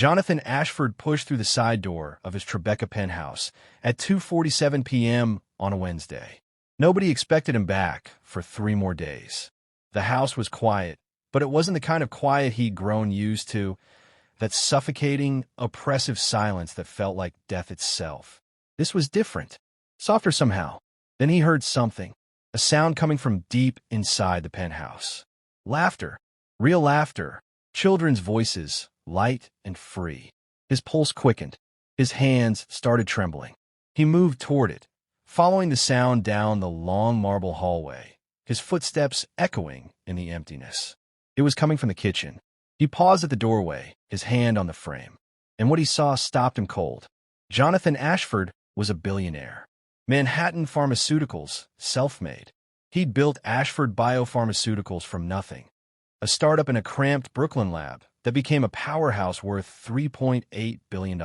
Jonathan Ashford pushed through the side door of his Tribeca penthouse at 2:47 p.m. on a Wednesday. Nobody expected him back for 3 more days. The house was quiet, but it wasn't the kind of quiet he'd grown used to, that suffocating, oppressive silence that felt like death itself. This was different, softer somehow. Then he heard something, a sound coming from deep inside the penthouse. Laughter, real laughter, children's voices, light and free. His pulse quickened. His hands started trembling. He moved toward it, following the sound down the long marble hallway, his footsteps echoing in the emptiness. It was coming from the kitchen. He paused at the doorway, his hand on the frame, and what he saw stopped him cold. Jonathan Ashford was a billionaire. Manhattan Pharmaceuticals, self-made. He'd built Ashford Biopharmaceuticals from nothing, a startup in a cramped Brooklyn lab that became a powerhouse worth $3.8 billion.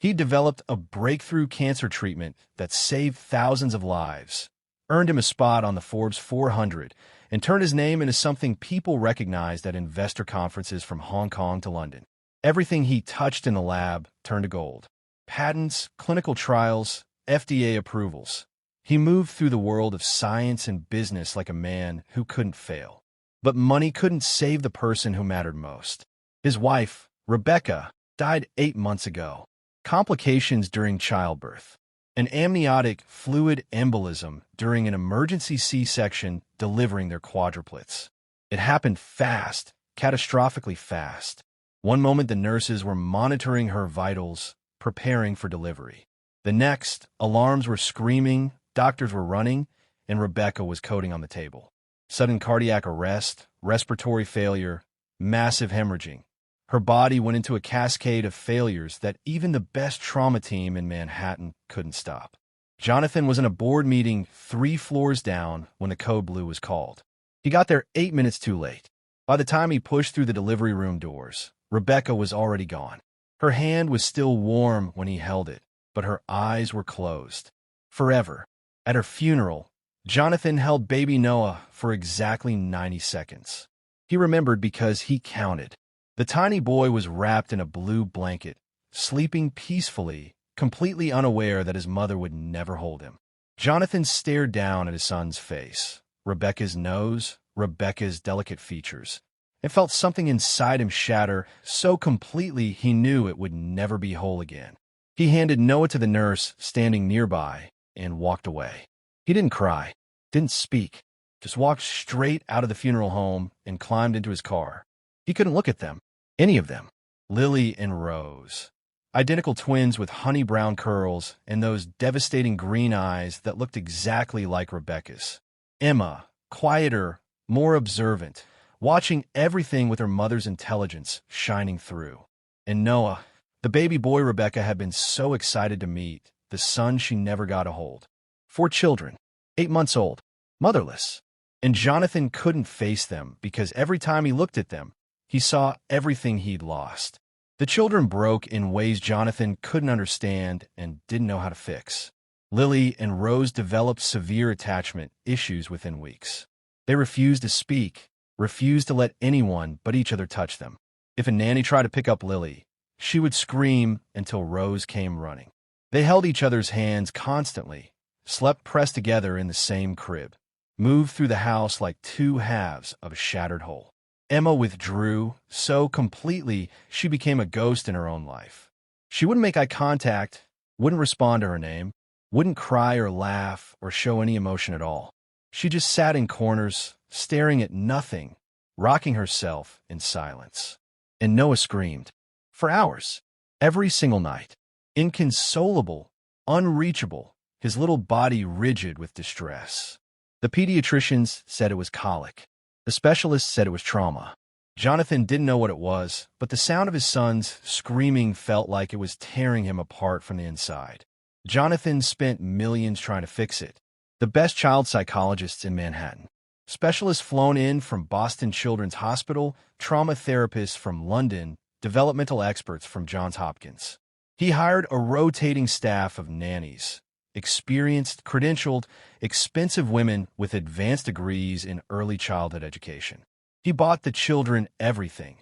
He developed a breakthrough cancer treatment that saved thousands of lives, earned him a spot on the Forbes 400, and turned his name into something people recognized at investor conferences from Hong Kong to London. Everything he touched in the lab turned to gold. Patents, clinical trials, FDA approvals. He moved through the world of science and business like a man who couldn't fail. But money couldn't save the person who mattered most. His wife, Rebecca, died 8 months ago. Complications during childbirth. An amniotic fluid embolism during an emergency C-section delivering their quadruplets. It happened fast, catastrophically fast. One moment the nurses were monitoring her vitals, preparing for delivery. The next, alarms were screaming, doctors were running, and Rebecca was coding on the table. Sudden cardiac arrest, respiratory failure, massive hemorrhaging. Her body went into a cascade of failures that even the best trauma team in Manhattan couldn't stop. Jonathan was in a board meeting 3 floors down when the code blue was called. He got there 8 minutes too late. By the time he pushed through the delivery room doors, Rebecca was already gone. Her hand was still warm when he held it, but her eyes were closed. Forever. At her funeral, Jonathan held baby Noah for exactly 90 seconds. He remembered because he counted. The tiny boy was wrapped in a blue blanket, sleeping peacefully, completely unaware that his mother would never hold him. Jonathan stared down at his son's face, Rebecca's nose, Rebecca's delicate features, and felt something inside him shatter so completely he knew it would never be whole again. He handed Noah to the nurse standing nearby and walked away. He didn't cry, didn't speak, just walked straight out of the funeral home and climbed into his car. He couldn't look at them. Any of them. Lily and Rose. Identical twins with honey-brown curls and those devastating green eyes that looked exactly like Rebecca's. Emma, quieter, more observant, watching everything with her mother's intelligence shining through. And Noah, the baby boy Rebecca had been so excited to meet, the son she never got to hold. 4 children, 8 months old, motherless. And Jonathan couldn't face them because every time he looked at them, he saw everything he'd lost. The children broke in ways Jonathan couldn't understand and didn't know how to fix. Lily and Rose developed severe attachment issues within weeks. They refused to speak, refused to let anyone but each other touch them. If a nanny tried to pick up Lily, she would scream until Rose came running. They held each other's hands constantly, slept pressed together in the same crib, moved through the house like 2 halves of a shattered whole. Emma withdrew so completely she became a ghost in her own life. She wouldn't make eye contact, wouldn't respond to her name, wouldn't cry or laugh or show any emotion at all. She just sat in corners, staring at nothing, rocking herself in silence. And Noah screamed. For hours. Every single night. Inconsolable, unreachable, his little body rigid with distress. The pediatricians said it was colic. The specialists said it was trauma. Jonathan didn't know what it was, but the sound of his son's screaming felt like it was tearing him apart from the inside. Jonathan spent millions trying to fix it. The best child psychologists in Manhattan. Specialists flown in from Boston Children's Hospital, trauma therapists from London, developmental experts from Johns Hopkins. He hired a rotating staff of nannies, experienced, credentialed, expensive women with advanced degrees in early childhood education. He bought the children everything: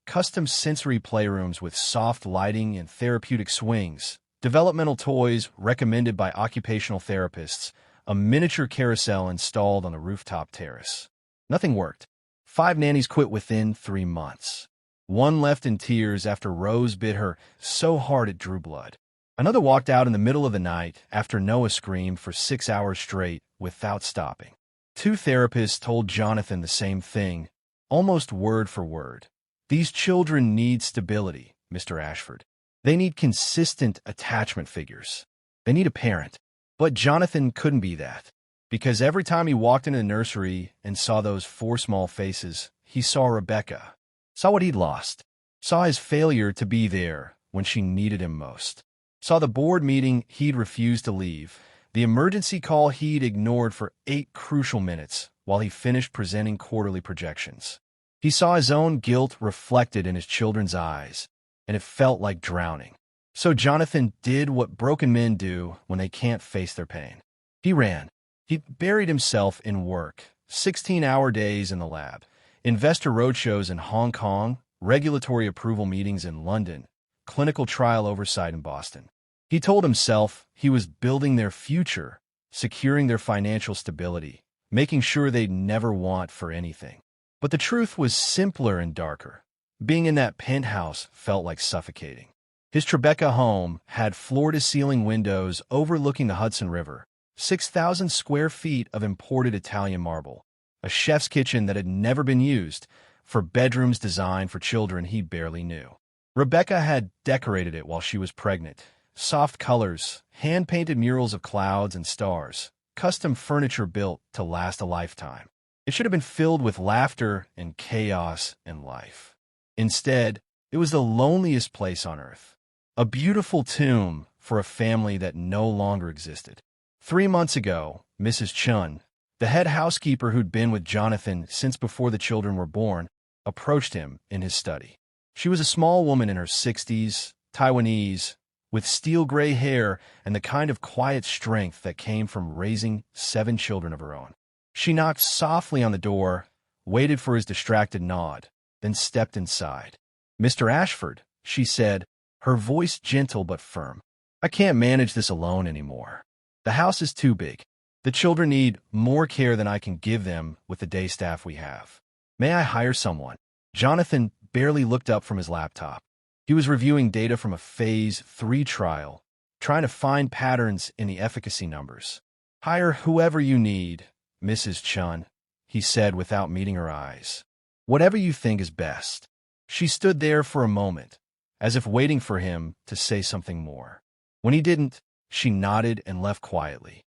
custom sensory playrooms with soft lighting and therapeutic swings, developmental toys recommended by occupational therapists, a miniature carousel installed on the rooftop terrace. Nothing worked. 5 nannies quit within 3 months. One left in tears after Rose bit her so hard it drew blood. Another walked out in the middle of the night after Noah screamed for 6 hours straight without stopping. 2 therapists told Jonathan the same thing, almost word for word. These children need stability, Mr. Ashford. They need consistent attachment figures. They need a parent. But Jonathan couldn't be that, because every time he walked into the nursery and saw those 4 small faces, he saw Rebecca, saw what he'd lost, saw his failure to be there when she needed him most, saw the board meeting he'd refused to leave, the emergency call he'd ignored for 8 crucial minutes while he finished presenting quarterly projections. He saw his own guilt reflected in his children's eyes, and it felt like drowning. So Jonathan did what broken men do when they can't face their pain. He ran. He buried himself in work, 16-hour days in the lab, investor roadshows in Hong Kong, regulatory approval meetings in London, clinical trial oversight in Boston. He told himself he was building their future, securing their financial stability, making sure they'd never want for anything. But the truth was simpler and darker. Being in that penthouse felt like suffocating. His Tribeca home had floor-to-ceiling windows overlooking the Hudson River, 6,000 square feet of imported Italian marble, a chef's kitchen that had never been used, for bedrooms designed for children he barely knew. Rebecca had decorated it while she was pregnant. Soft colors, hand-painted murals of clouds and stars, custom furniture built to last a lifetime. It should have been filled with laughter and chaos and life. Instead, it was the loneliest place on earth. A beautiful tomb for a family that no longer existed. 3 months ago, Mrs. Chun, the head housekeeper who'd been with Jonathan since before the children were born, approached him in his study. She was a small woman in her 60s, Taiwanese, with steel-gray hair and the kind of quiet strength that came from raising 7 children of her own. She knocked softly on the door, waited for his distracted nod, then stepped inside. "Mr. Ashford," she said, her voice gentle but firm. "I can't manage this alone anymore. The house is too big. The children need more care than I can give them with the day staff we have. May I hire someone?" Jonathan barely looked up from his laptop. He was reviewing data from a Phase 3 trial, trying to find patterns in the efficacy numbers. "Hire whoever you need, Mrs. Chun," he said without meeting her eyes. "Whatever you think is best." She stood there for a moment, as if waiting for him to say something more. When he didn't, she nodded and left quietly.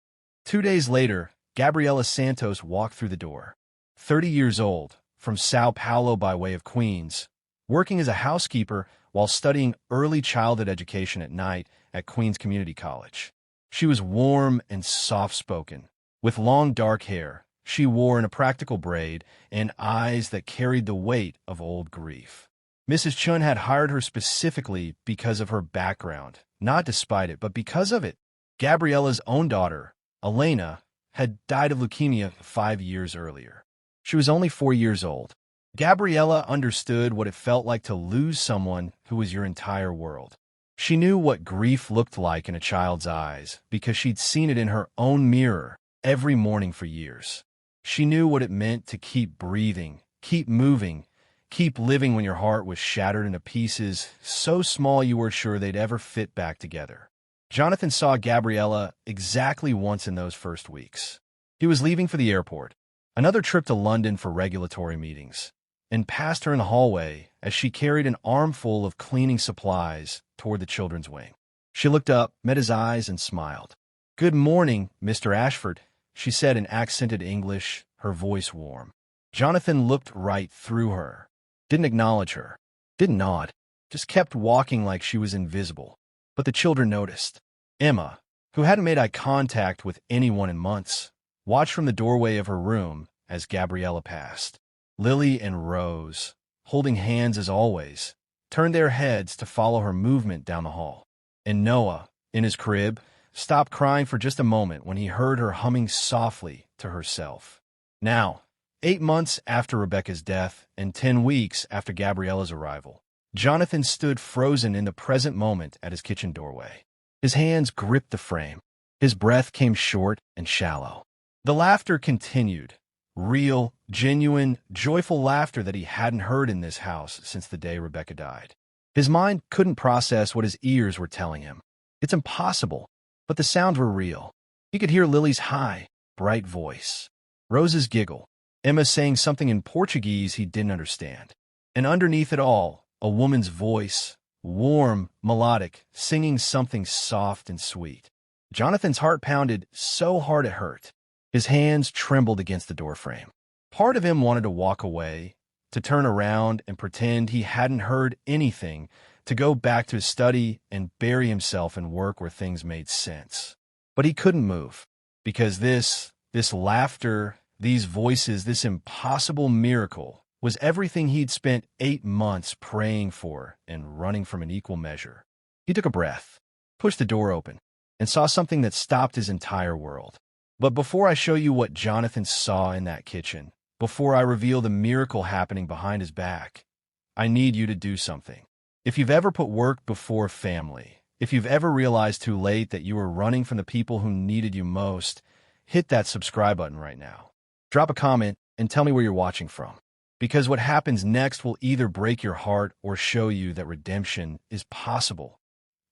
2 days later, Gabriella Santos walked through the door. 30 years old, from Sao Paulo by way of Queens, working as a housekeeper while studying early childhood education at night at Queens Community College. She was warm and soft-spoken. With long dark hair, she wore in a practical braid and eyes that carried the weight of old grief. Mrs. Chun had hired her specifically because of her background, not despite it, but because of it. Gabriella's own daughter, Elena, had died of leukemia 5 years earlier. She was only 4 years old. Gabriella understood what it felt like to lose someone who was your entire world. She knew what grief looked like in a child's eyes because she'd seen it in her own mirror every morning for years. She knew what it meant to keep breathing, keep moving, keep living when your heart was shattered into pieces so small you were sure they'd ever fit back together. Jonathan saw Gabriella exactly once in those first weeks. He was leaving for the airport, another trip to London for regulatory meetings, and passed her in the hallway as she carried an armful of cleaning supplies toward the children's wing. She looked up, met his eyes, and smiled. "Good morning, Mr. Ashford," she said in accented English, her voice warm. Jonathan looked right through her, didn't acknowledge her, didn't nod, just kept walking like she was invisible. But the children noticed. Emma, who hadn't made eye contact with anyone in months, watched from the doorway of her room as Gabriella passed. Lily and Rose, holding hands as always, turned their heads to follow her movement down the hall. And Noah, in his crib, stopped crying for just a moment when he heard her humming softly to herself. "Now, 8 months after Rebecca's death and 10 weeks after Gabriella's arrival, Jonathan stood frozen in the present moment at his kitchen doorway. His hands gripped the frame. His breath came short and shallow. The laughter continued. Real, genuine, joyful laughter that he hadn't heard in this house since the day Rebecca died. His mind couldn't process what his ears were telling him. It's impossible, but the sounds were real. He could hear Lily's high, bright voice, Rose's giggle, Emma saying something in Portuguese he didn't understand. And underneath it all, a woman's voice, warm, melodic, singing something soft and sweet. Jonathan's heart pounded so hard it hurt. His hands trembled against the doorframe. Part of him wanted to walk away, to turn around and pretend he hadn't heard anything, to go back to his study and bury himself in work where things made sense. But he couldn't move, because this laughter, these voices, this impossible miracle was everything he'd spent 8 months praying for and running from in equal measure. He took a breath, pushed the door open, and saw something that stopped his entire world. But before I show you what Jonathan saw in that kitchen, before I reveal the miracle happening behind his back, I need you to do something. If you've ever put work before family, if you've ever realized too late that you were running from the people who needed you most, hit that subscribe button right now. Drop a comment and tell me where you're watching from. Because what happens next will either break your heart or show you that redemption is possible,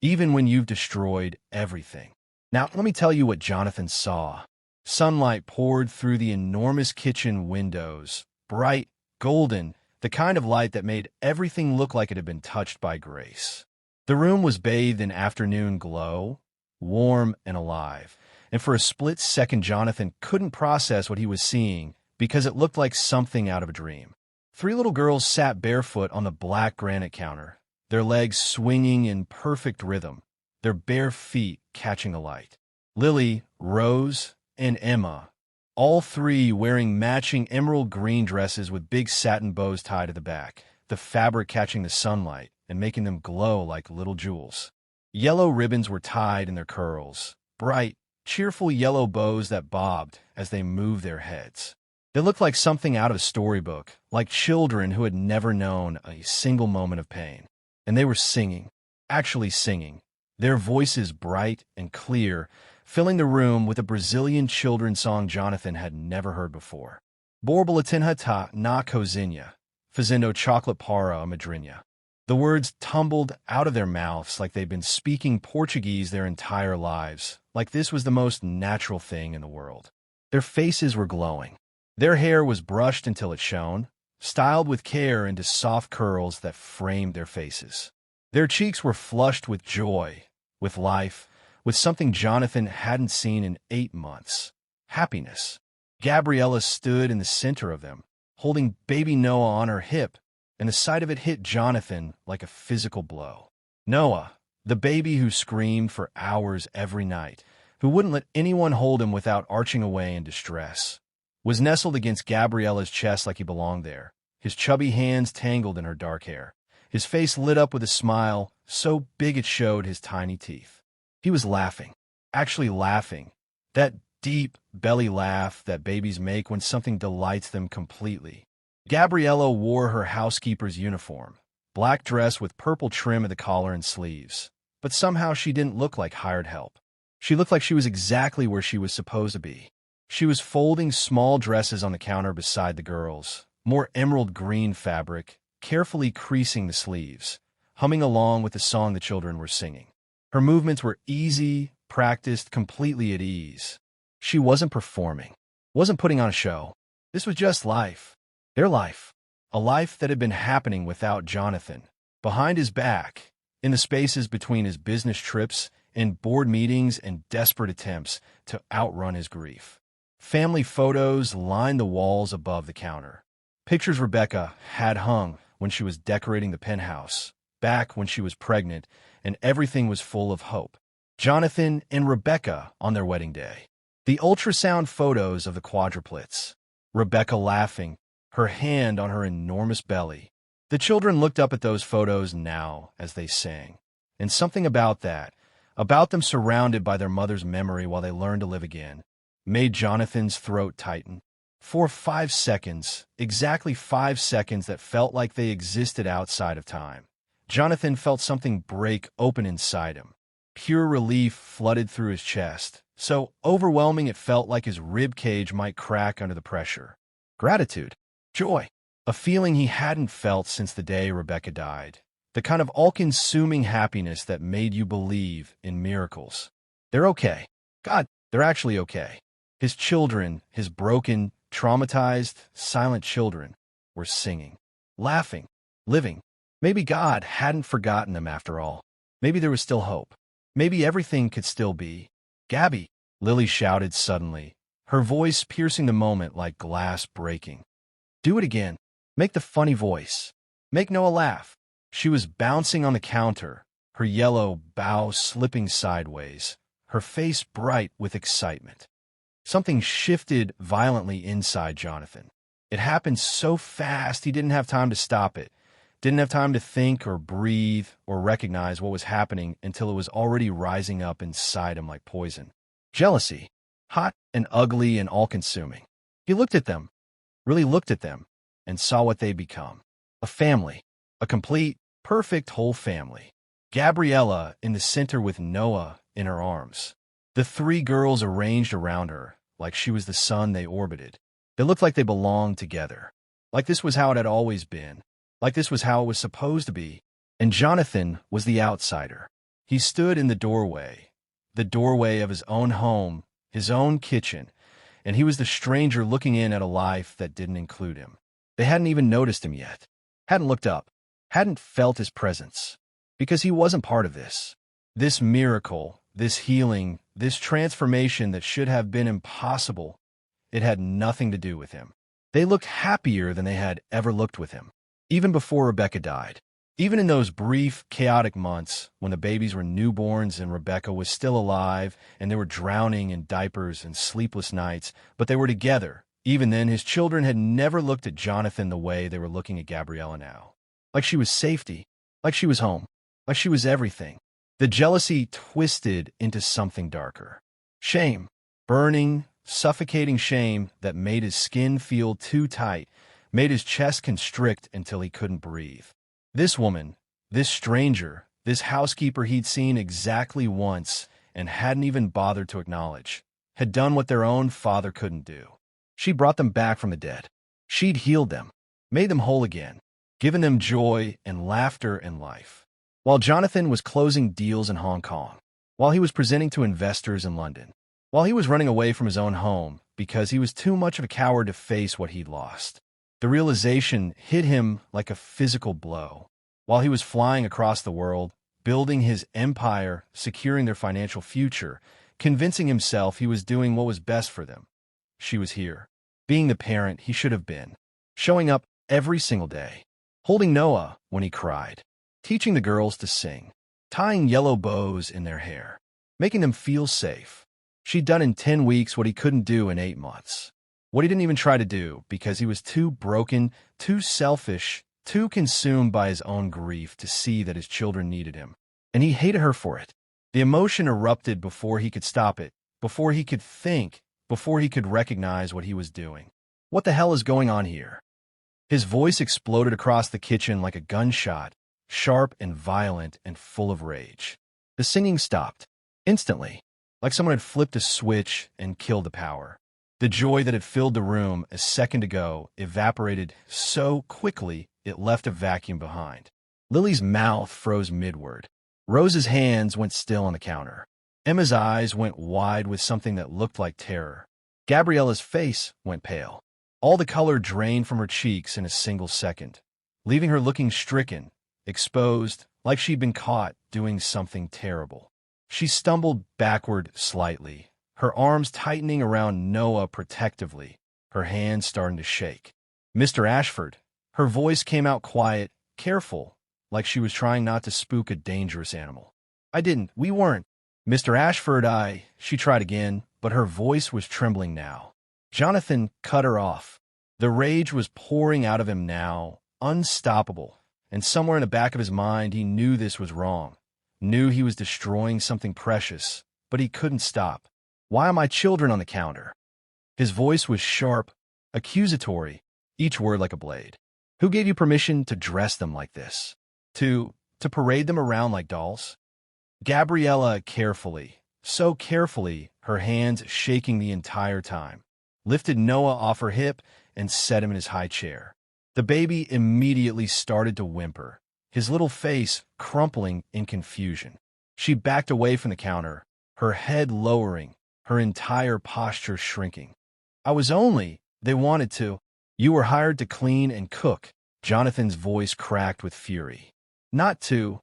even when you've destroyed everything. Now, let me tell you what Jonathan saw. Sunlight poured through the enormous kitchen windows, bright, golden, the kind of light that made everything look like it had been touched by grace. The room was bathed in afternoon glow, warm and alive, and for a split second Jonathan couldn't process what he was seeing because it looked like something out of a dream. 3 little girls sat barefoot on the black granite counter, their legs swinging in perfect rhythm, their bare feet catching the light. Lily, Rose, and Emma, all 3 wearing matching emerald green dresses with big satin bows tied to the back, the fabric catching the sunlight and making them glow like little jewels. Yellow ribbons were tied in their curls, bright, cheerful yellow bows that bobbed as they moved their heads. They looked like something out of a storybook, like children who had never known a single moment of pain. And they were singing, actually singing, their voices bright and clear, filling the room with a Brazilian children's song Jonathan had never heard before. Borboletinha tá na cozinha, fazendo chocolate para a madrinha. The words tumbled out of their mouths like they'd been speaking Portuguese their entire lives, like this was the most natural thing in the world. Their faces were glowing. Their hair was brushed until it shone, styled with care into soft curls that framed their faces. Their cheeks were flushed with joy, with life, with something Jonathan hadn't seen in 8 months. Happiness. Gabriella stood in the center of them, holding baby Noah on her hip, and the sight of it hit Jonathan like a physical blow. Noah, the baby who screamed for hours every night, who wouldn't let anyone hold him without arching away in distress, was nestled against Gabriella's chest like he belonged there, his chubby hands tangled in her dark hair, his face lit up with a smile so big it showed his tiny teeth. He was laughing, actually laughing, that deep belly laugh that babies make when something delights them completely. Gabriella wore her housekeeper's uniform, black dress with purple trim at the collar and sleeves, but somehow she didn't look like hired help. She looked like she was exactly where she was supposed to be. She was folding small dresses on the counter beside the girls, more emerald green fabric, carefully creasing the sleeves, humming along with the song the children were singing. Her movements were easy, practiced, completely at ease. She wasn't performing, wasn't putting on a show. This was just life. Their life. A life that had been happening without Jonathan, behind his back, in the spaces between his business trips and board meetings and desperate attempts to outrun his grief. Family photos lined the walls above the counter. Pictures Rebecca had hung when she was decorating the penthouse, back when she was pregnant, and everything was full of hope. Jonathan and Rebecca on their wedding day. The ultrasound photos of the quadruplets. Rebecca laughing, her hand on her enormous belly. The children looked up at those photos now as they sang. And something about that, about them surrounded by their mother's memory while they learned to live again, made Jonathan's throat tighten. For 5 seconds, exactly 5 seconds that felt like they existed outside of time, Jonathan felt something break open inside him. Pure relief flooded through his chest, so overwhelming it felt like his rib cage might crack under the pressure. Gratitude. Joy. A feeling he hadn't felt since the day Rebecca died. The kind of all-consuming happiness that made you believe in miracles. They're okay. God, they're actually okay. His children, his broken, traumatized, silent children, were singing, laughing, living. Maybe God hadn't forgotten them after all. Maybe there was still hope. Maybe everything could still be. Gabby, Lily shouted suddenly, her voice piercing the moment like glass breaking. Do it again. Make the funny voice. Make Noah laugh. She was bouncing on the counter, her yellow bow slipping sideways, her face bright with excitement. Something shifted violently inside Jonathan. It happened so fast he didn't have time to stop it, didn't have time to think or breathe or recognize what was happening until it was already rising up inside him like poison. Jealousy, hot and ugly and all-consuming. He looked at them, really looked at them, and saw what they'd become. A family, a complete, perfect whole family. Gabriella in the center with Noah in her arms. The three girls arranged around her, like she was the sun they orbited. They looked like they belonged together. Like this was how it had always been. Like this was how it was supposed to be. And Jonathan was the outsider. He stood in the doorway of his own home, his own kitchen, and he was the stranger looking in at a life that didn't include him. They hadn't even noticed him yet, hadn't looked up, hadn't felt his presence, because he wasn't part of this. This miracle, this healing, this transformation that should have been impossible, it had nothing to do with him. They looked happier than they had ever looked with him, even before Rebecca died. Even in those brief, chaotic months when the babies were newborns and Rebecca was still alive and they were drowning in diapers and sleepless nights, but they were together. Even then, his children had never looked at Jonathan the way they were looking at Gabriella now. Like she was safety, like she was home, like she was everything. The jealousy twisted into something darker. Shame, burning, suffocating shame that made his skin feel too tight, made his chest constrict until he couldn't breathe. This woman, this stranger, this housekeeper he'd seen exactly once and hadn't even bothered to acknowledge, had done what their own father couldn't do. She brought them back from the dead. She'd healed them, made them whole again, given them joy and laughter and life. While Jonathan was closing deals in Hong Kong, while he was presenting to investors in London, while he was running away from his own home because he was too much of a coward to face what he'd lost. The realization hit him like a physical blow. While he was flying across the world, building his empire, securing their financial future, convincing himself he was doing what was best for them, she was here, being the parent he should have been, showing up every single day, holding Noah when he cried, teaching the girls to sing, tying yellow bows in their hair, making them feel safe. She'd done in 10 weeks what he couldn't do in 8 months. What he didn't even try to do because he was too broken, too selfish, too consumed by his own grief to see that his children needed him. And he hated her for it. The emotion erupted before he could stop it, before he could think, before he could recognize what he was doing. What the hell is going on here? His voice exploded across the kitchen like a gunshot, sharp and violent and full of rage. The singing stopped, instantly, like someone had flipped a switch and killed the power. The joy that had filled the room a second ago evaporated so quickly it left a vacuum behind. Lily's mouth froze midward. Rose's hands went still on the counter. Emma's eyes went wide with something that looked like terror. Gabriella's face went pale. All the color drained from her cheeks in a single second, leaving her looking stricken, exposed, like she'd been caught doing something terrible. She stumbled backward slightly, her arms tightening around Noah protectively, her hands starting to shake. Mr. Ashford. Her voice came out quiet, careful, like she was trying not to spook a dangerous animal. We weren't. Mr. Ashford, she tried again, but her voice was trembling now. Jonathan cut her off. The rage was pouring out of him now, unstoppable, and somewhere in the back of his mind he knew this was wrong, knew he was destroying something precious, but he couldn't stop. Why are my children on the counter? His voice was sharp, accusatory, each word like a blade. Who gave you permission to dress them like this? To parade them around like dolls? Gabriella carefully, so carefully, her hands shaking the entire time, lifted Noah off her hip and set him in his high chair. The baby immediately started to whimper, his little face crumpling in confusion. She backed away from the counter, her head lowering, her entire posture shrinking. They wanted to. You were hired to clean and cook. Jonathan's voice cracked with fury. Not to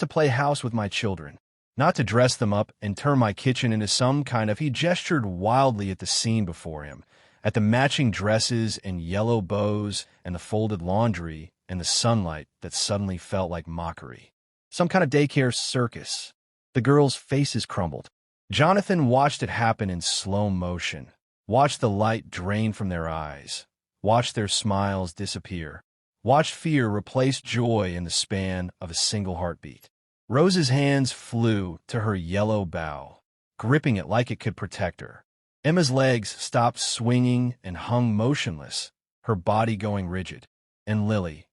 play house with my children. Not to dress them up and turn my kitchen into some kind of... He gestured wildly at the scene before him, at the matching dresses and yellow bows and the folded laundry and the sunlight that suddenly felt like mockery. Some kind of daycare circus. The girls' faces crumbled. Jonathan watched it happen in slow motion, watched the light drain from their eyes, watched their smiles disappear, watched fear replace joy in the span of a single heartbeat. Rose's hands flew to her yellow bow, gripping it like it could protect her. Emma's legs stopped swinging and hung motionless, her body going rigid. And Lily,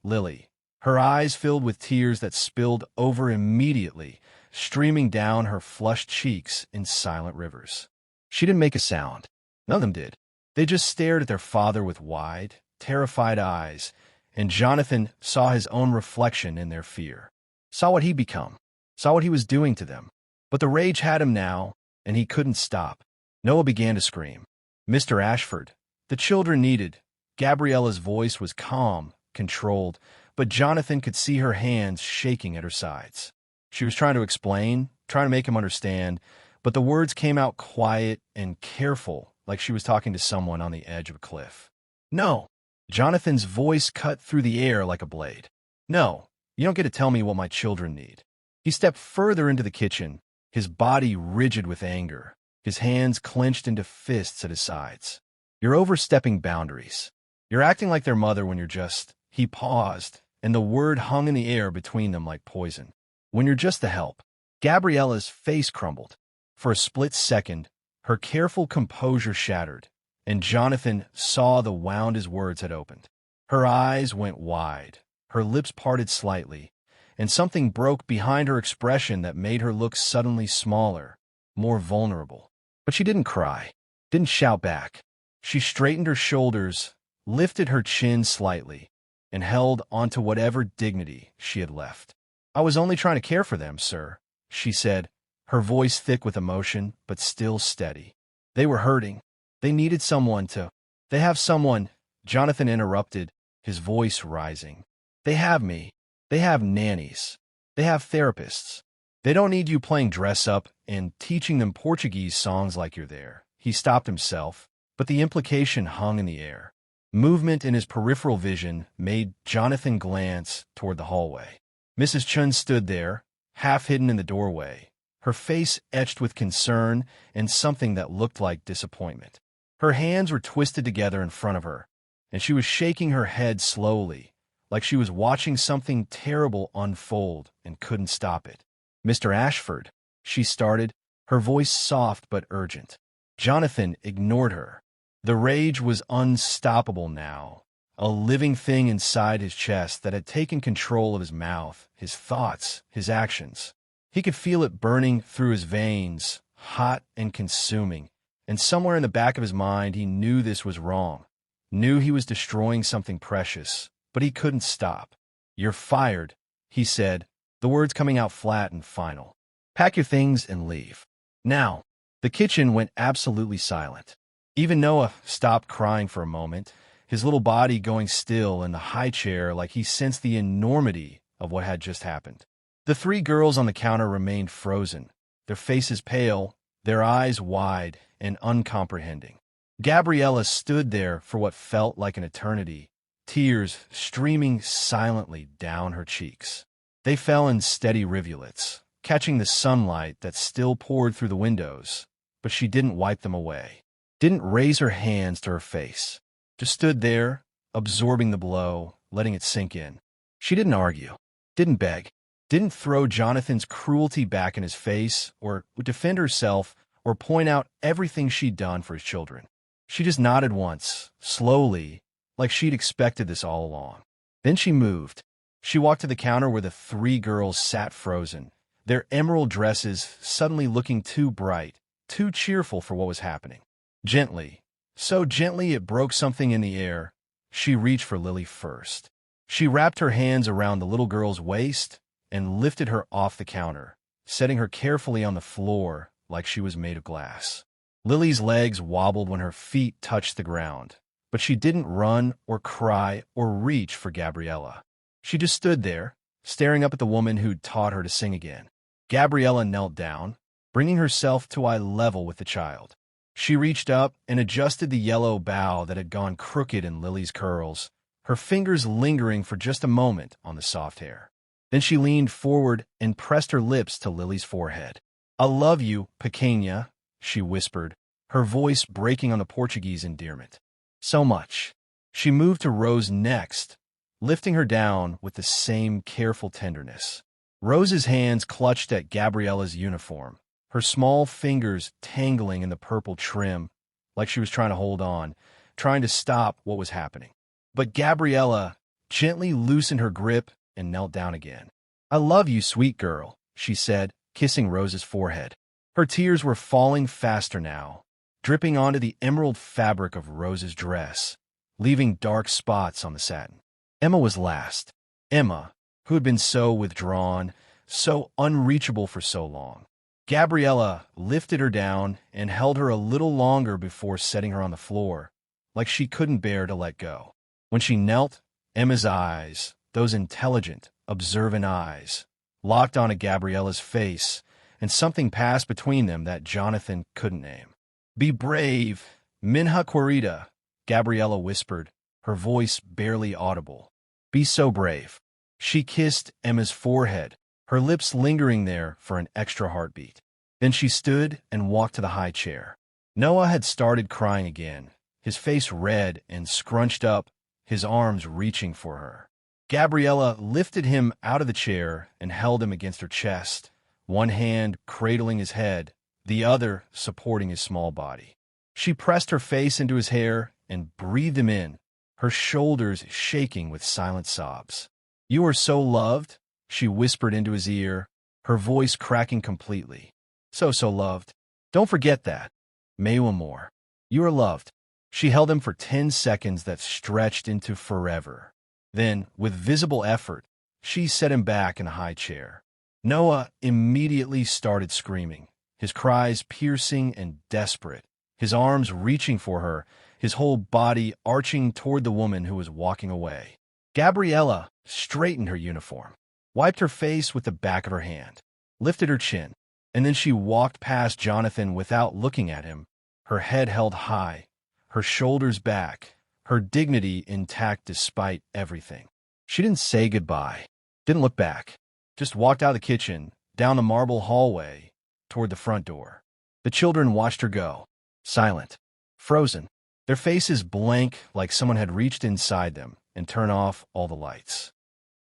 Lily, her eyes filled with tears that spilled over immediately, streaming down her flushed cheeks in silent rivers. She didn't make a sound. None of them did. They just stared at their father with wide, terrified eyes, and Jonathan saw his own reflection in their fear. Saw what he'd become, saw what he was doing to them. But the rage had him now, and he couldn't stop. Noah began to scream. Mr. Ashford, the children needed. Gabriella's voice was calm, controlled, but Jonathan could see her hands shaking at her sides. She was trying to explain, trying to make him understand, but the words came out quiet and careful, like she was talking to someone on the edge of a cliff. No. Jonathan's voice cut through the air like a blade. No. You don't get to tell me what my children need. He stepped further into the kitchen, his body rigid with anger, his hands clenched into fists at his sides. You're overstepping boundaries. You're acting like their mother when you're just... He paused, and the word hung in the air between them like poison. When you're just the help. Gabriella's face crumbled. For a split second, her careful composure shattered, and Jonathan saw the wound his words had opened. Her eyes went wide. Her lips parted slightly, and something broke behind her expression that made her look suddenly smaller, more vulnerable. But she didn't cry, didn't shout back. She straightened her shoulders, lifted her chin slightly, and held onto whatever dignity she had left. I was only trying to care for them, sir, she said, her voice thick with emotion, but still steady. They were hurting. They needed someone to... They have someone... Jonathan interrupted, his voice rising. They have me. They have nannies. They have therapists. They don't need you playing dress-up and teaching them Portuguese songs like you're there. He stopped himself, but the implication hung in the air. Movement in his peripheral vision made Jonathan glance toward the hallway. Mrs. Chun stood there, half hidden in the doorway, her face etched with concern and something that looked like disappointment. Her hands were twisted together in front of her, and she was shaking her head slowly, like she was watching something terrible unfold and couldn't stop it. Mr. Ashford, she started, her voice soft but urgent. Jonathan ignored her. The rage was unstoppable now, a living thing inside his chest that had taken control of his mouth, his thoughts, his actions. He could feel it burning through his veins, hot and consuming, and somewhere in the back of his mind he knew this was wrong, knew he was destroying something precious, but he couldn't stop. You're fired, he said, the words coming out flat and final. Pack your things and leave. Now. The kitchen went absolutely silent. Even Noah stopped crying for a moment, his little body going still in the high chair like he sensed the enormity of what had just happened. The three girls on the counter remained frozen, their faces pale, their eyes wide and uncomprehending. Gabriella stood there for what felt like an eternity, tears streaming silently down her cheeks. They fell in steady rivulets, catching the sunlight that still poured through the windows, but she didn't wipe them away, didn't raise her hands to her face, just stood there, absorbing the blow, letting it sink in. She didn't argue, didn't beg, didn't throw Jonathan's cruelty back in his face, or defend herself, or point out everything she'd done for his children. She just nodded once, slowly, like she'd expected this all along. Then she moved. She walked to the counter where the three girls sat frozen, their emerald dresses suddenly looking too bright, too cheerful for what was happening. Gently, so gently it broke something in the air, she reached for Lily first. She wrapped her hands around the little girl's waist and lifted her off the counter, setting her carefully on the floor like she was made of glass. Lily's legs wobbled when her feet touched the ground, but she didn't run or cry or reach for Gabriella. She just stood there, staring up at the woman who'd taught her to sing again. Gabriella knelt down, bringing herself to eye level with the child. She reached up and adjusted the yellow bow that had gone crooked in Lily's curls, her fingers lingering for just a moment on the soft hair. Then she leaned forward and pressed her lips to Lily's forehead. "I love you, pequeña," she whispered, her voice breaking on the Portuguese endearment. "So much." She moved to Rose next, lifting her down with the same careful tenderness. Rose's hands clutched at Gabriella's uniform, her small fingers tangling in the purple trim, like she was trying to hold on, trying to stop what was happening. But Gabriella gently loosened her grip and knelt down again. "I love you, sweet girl," she said, kissing Rose's forehead. Her tears were falling faster now, dripping onto the emerald fabric of Rose's dress, leaving dark spots on the satin. Emma was last. Emma, who had been so withdrawn, so unreachable for so long. Gabriella lifted her down and held her a little longer before setting her on the floor, like she couldn't bear to let go. When she knelt, Emma's eyes, those intelligent, observant eyes, locked onto Gabriella's face, and something passed between them that Jonathan couldn't name. "Be brave, Minha querida," Gabriella whispered, her voice barely audible. "Be so brave." She kissed Emma's forehead, her lips lingering there for an extra heartbeat. Then she stood and walked to the high chair. Noah had started crying again, his face red and scrunched up, his arms reaching for her. Gabriella lifted him out of the chair and held him against her chest, one hand cradling his head, the other supporting his small body. She pressed her face into his hair and breathed him in, her shoulders shaking with silent sobs. "You are so loved," she whispered into his ear, her voice cracking completely. So loved. Don't forget that. Meu amor. You are loved." She held him for 10 seconds that stretched into forever. Then, with visible effort, she set him back in a high chair. Noah immediately started screaming, his cries piercing and desperate, his arms reaching for her, his whole body arching toward the woman who was walking away. Gabriella straightened her uniform, wiped her face with the back of her hand, lifted her chin, and then she walked past Jonathan without looking at him, her head held high, her shoulders back, her dignity intact despite everything. She didn't say goodbye, didn't look back, just walked out of the kitchen, down the marble hallway, toward the front door. The children watched her go, silent, frozen, their faces blank like someone had reached inside them and turned off all the lights.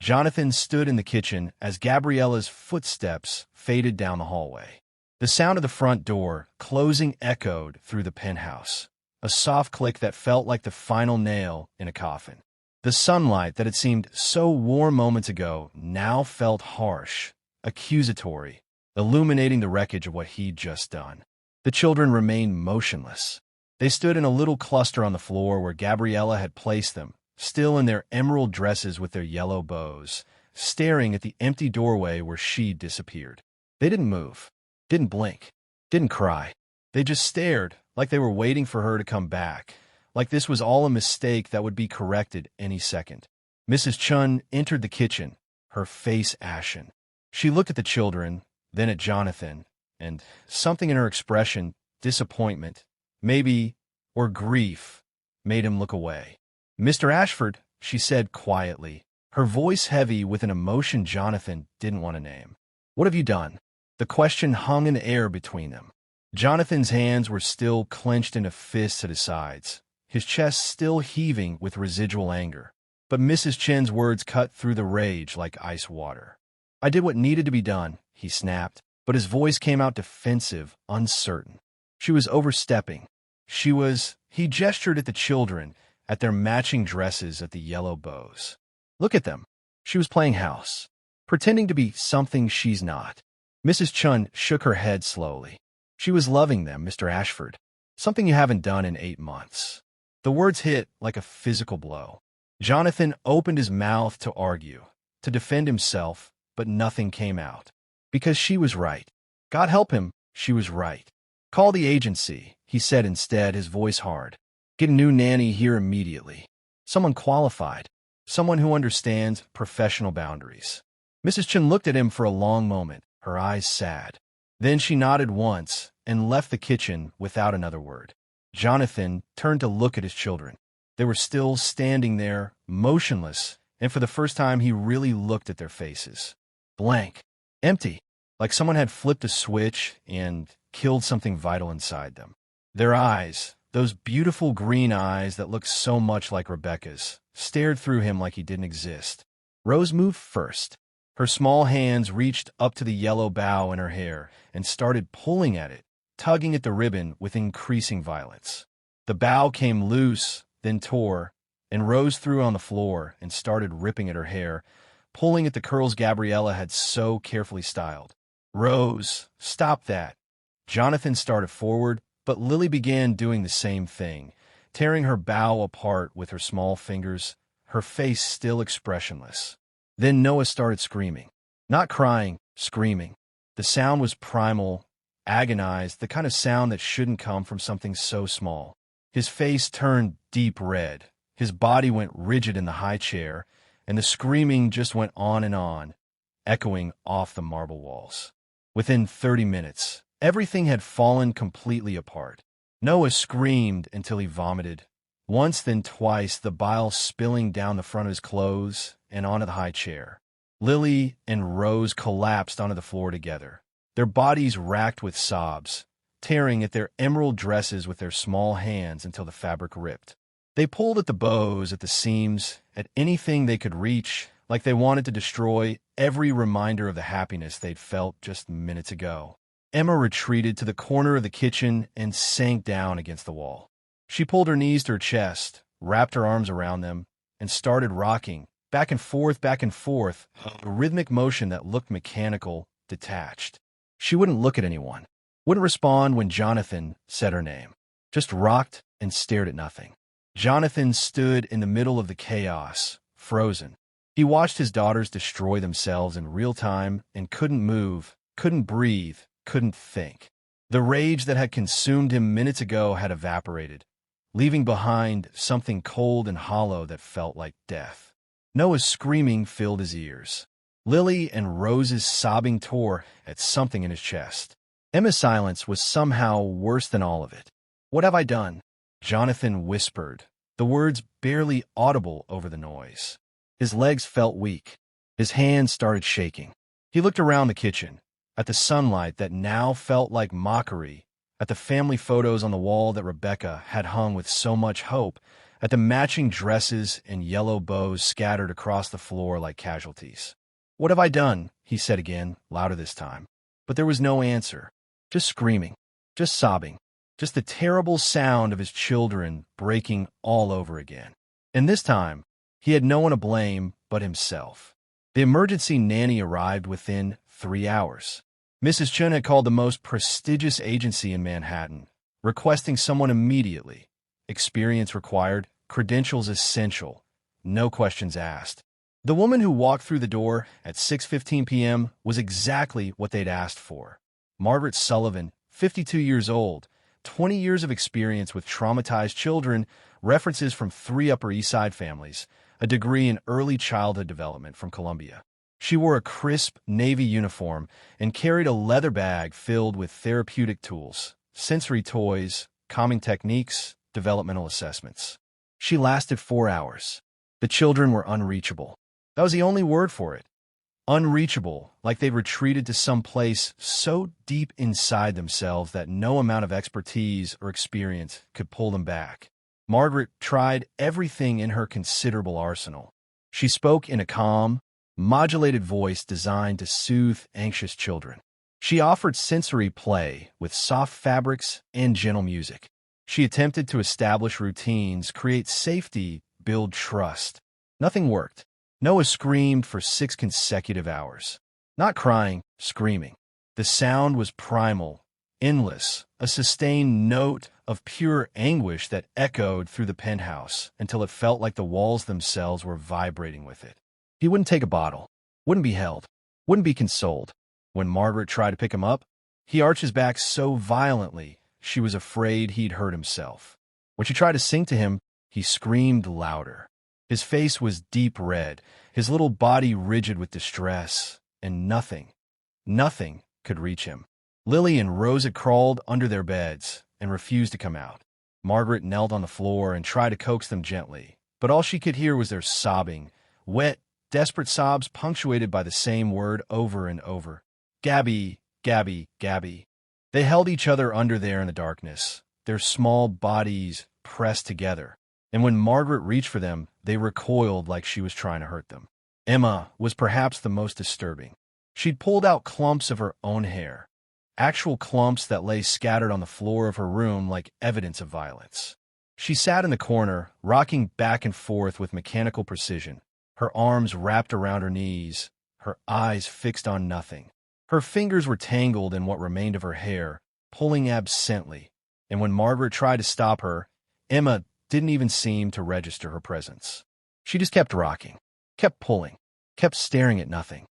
Jonathan stood in the kitchen as Gabriella's footsteps faded down the hallway. The sound of the front door closing echoed through the penthouse, a soft click that felt like the final nail in a coffin. The sunlight that had seemed so warm moments ago now felt harsh, accusatory, illuminating the wreckage of what he'd just done. The children remained motionless. They stood in a little cluster on the floor where Gabriella had placed them, still in their emerald dresses with their yellow bows, staring at the empty doorway where she'd disappeared. They didn't move, didn't blink, didn't cry. They just stared, like they were waiting for her to come back, like this was all a mistake that would be corrected any second. Mrs. Chun entered the kitchen, her face ashen. She looked at the children, then at Jonathan, and something in her expression, disappointment, maybe, or grief, made him look away. "Mr. Ashford," she said quietly, her voice heavy with an emotion Jonathan didn't want to name. "What have you done?" The question hung in the air between them. Jonathan's hands were still clenched into fists at his sides, his chest still heaving with residual anger. But Mrs. Chen's words cut through the rage like ice water. "I did what needed to be done," he snapped, but his voice came out defensive, uncertain. She was overstepping. She was He gestured at the children, at their matching dresses, at the yellow bows. Look at them. She was playing house, pretending to be something she's not. Mrs. Chun shook her head slowly. She was loving them, Mr. Ashford. Something you haven't done in 8 months. The words hit like a physical blow. Jonathan opened his mouth to argue, to defend himself, but nothing came out. Because she was right. God help him, she was right. Call the agency, he said instead, his voice hard. Get a new nanny here immediately. Someone qualified. Someone who understands professional boundaries. Mrs. Chun looked at him for a long moment, her eyes sad. Then she nodded once and left the kitchen without another word. Jonathan turned to look at his children. They were still standing there, motionless, and for the first time he really looked at their faces. Blank. Empty. Like someone had flipped a switch and killed something vital inside them. Their eyes, those beautiful green eyes that looked so much like Rebecca's, stared through him like he didn't exist. Rose moved first. Her small hands reached up to the yellow bow in her hair and started pulling at it, tugging at the ribbon with increasing violence. The bow came loose, then tore, and Rose threw on the floor and started ripping at her hair, pulling at the curls Gabriella had so carefully styled. Rose, stop that. Jonathan started forward, but Lily began doing the same thing, tearing her bow apart with her small fingers, her face still expressionless. Then Noah started screaming. Not crying, screaming. The sound was primal, agonized, the kind of sound that shouldn't come from something so small. His face turned deep red. His body went rigid in the high chair, and the screaming just went on, echoing off the marble walls. Within 30 minutes, everything had fallen completely apart. Noah screamed until he vomited. Once, then twice, the bile spilling down the front of his clothes and onto the high chair. Lily and Rose collapsed onto the floor together, their bodies racked with sobs, tearing at their emerald dresses with their small hands until the fabric ripped. They pulled at the bows, at the seams, at anything they could reach, like they wanted to destroy every reminder of the happiness they'd felt just minutes ago. Emma retreated to the corner of the kitchen and sank down against the wall. She pulled her knees to her chest, wrapped her arms around them, and started rocking, back and forth, a rhythmic motion that looked mechanical, detached. She wouldn't look at anyone, wouldn't respond when Jonathan said her name, just rocked and stared at nothing. Jonathan stood in the middle of the chaos, frozen. He watched his daughters destroy themselves in real time and couldn't move, couldn't breathe, couldn't think. The rage that had consumed him minutes ago had evaporated, leaving behind something cold and hollow that felt like death. Noah's screaming filled his ears. Lily and Rose's sobbing tore at something in his chest. Emma's silence was somehow worse than all of it. "What have I done?" Jonathan whispered, the words barely audible over the noise. His legs felt weak. His hands started shaking. He looked around the kitchen, at the sunlight that now felt like mockery, at the family photos on the wall that Rebecca had hung with so much hope, at the matching dresses and yellow bows scattered across the floor like casualties. "What have I done?" he said again, louder this time. But there was no answer. Just screaming, just sobbing, just the terrible sound of his children breaking all over again. And this time, he had no one to blame but himself. The emergency nanny arrived within 3 hours. Mrs. Chun had called the most prestigious agency in Manhattan, requesting someone immediately. Experience required, credentials essential, no questions asked. The woman who walked through the door at 6:15 p.m. was exactly what they'd asked for. Margaret Sullivan, 52 years old, 20 years of experience with traumatized children, references from 3 Upper East Side families, a degree in early childhood development from Columbia. She wore a crisp navy uniform and carried a leather bag filled with therapeutic tools, sensory toys, calming techniques, developmental assessments. She lasted 4 hours. The children were unreachable. That was the only word for it. Unreachable, like they'd retreated to some place so deep inside themselves that no amount of expertise or experience could pull them back. Margaret tried everything in her considerable arsenal. She spoke in a calm, modulated voice designed to soothe anxious children. She offered sensory play with soft fabrics and gentle music. She attempted to establish routines, create safety, build trust. Nothing worked. Noah screamed for 6 consecutive hours. Not crying, screaming. The sound was primal, endless, a sustained note of pure anguish that echoed through the penthouse until it felt like the walls themselves were vibrating with it. He wouldn't take a bottle, wouldn't be held, wouldn't be consoled. When Margaret tried to pick him up, he arched his back so violently she was afraid he'd hurt himself. When she tried to sing to him, he screamed louder. His face was deep red, his little body rigid with distress, and nothing could reach him. Lily and Rose had crawled under their beds and refused to come out. Margaret knelt on the floor and tried to coax them gently, but all she could hear was their sobbing, wet, desperate sobs punctuated by the same word over and over. Gabby, Gabby, Gabby. They held each other under there in the darkness, their small bodies pressed together, and when Margaret reached for them, they recoiled like she was trying to hurt them. Emma was perhaps the most disturbing. She'd pulled out clumps of her own hair, actual clumps that lay scattered on the floor of her room like evidence of violence. She sat in the corner, rocking back and forth with mechanical precision, her arms wrapped around her knees, her eyes fixed on nothing. Her fingers were tangled in what remained of her hair, pulling absently, and when Margaret tried to stop her, Emma didn't even seem to register her presence. She just kept rocking, kept pulling, kept staring at nothing.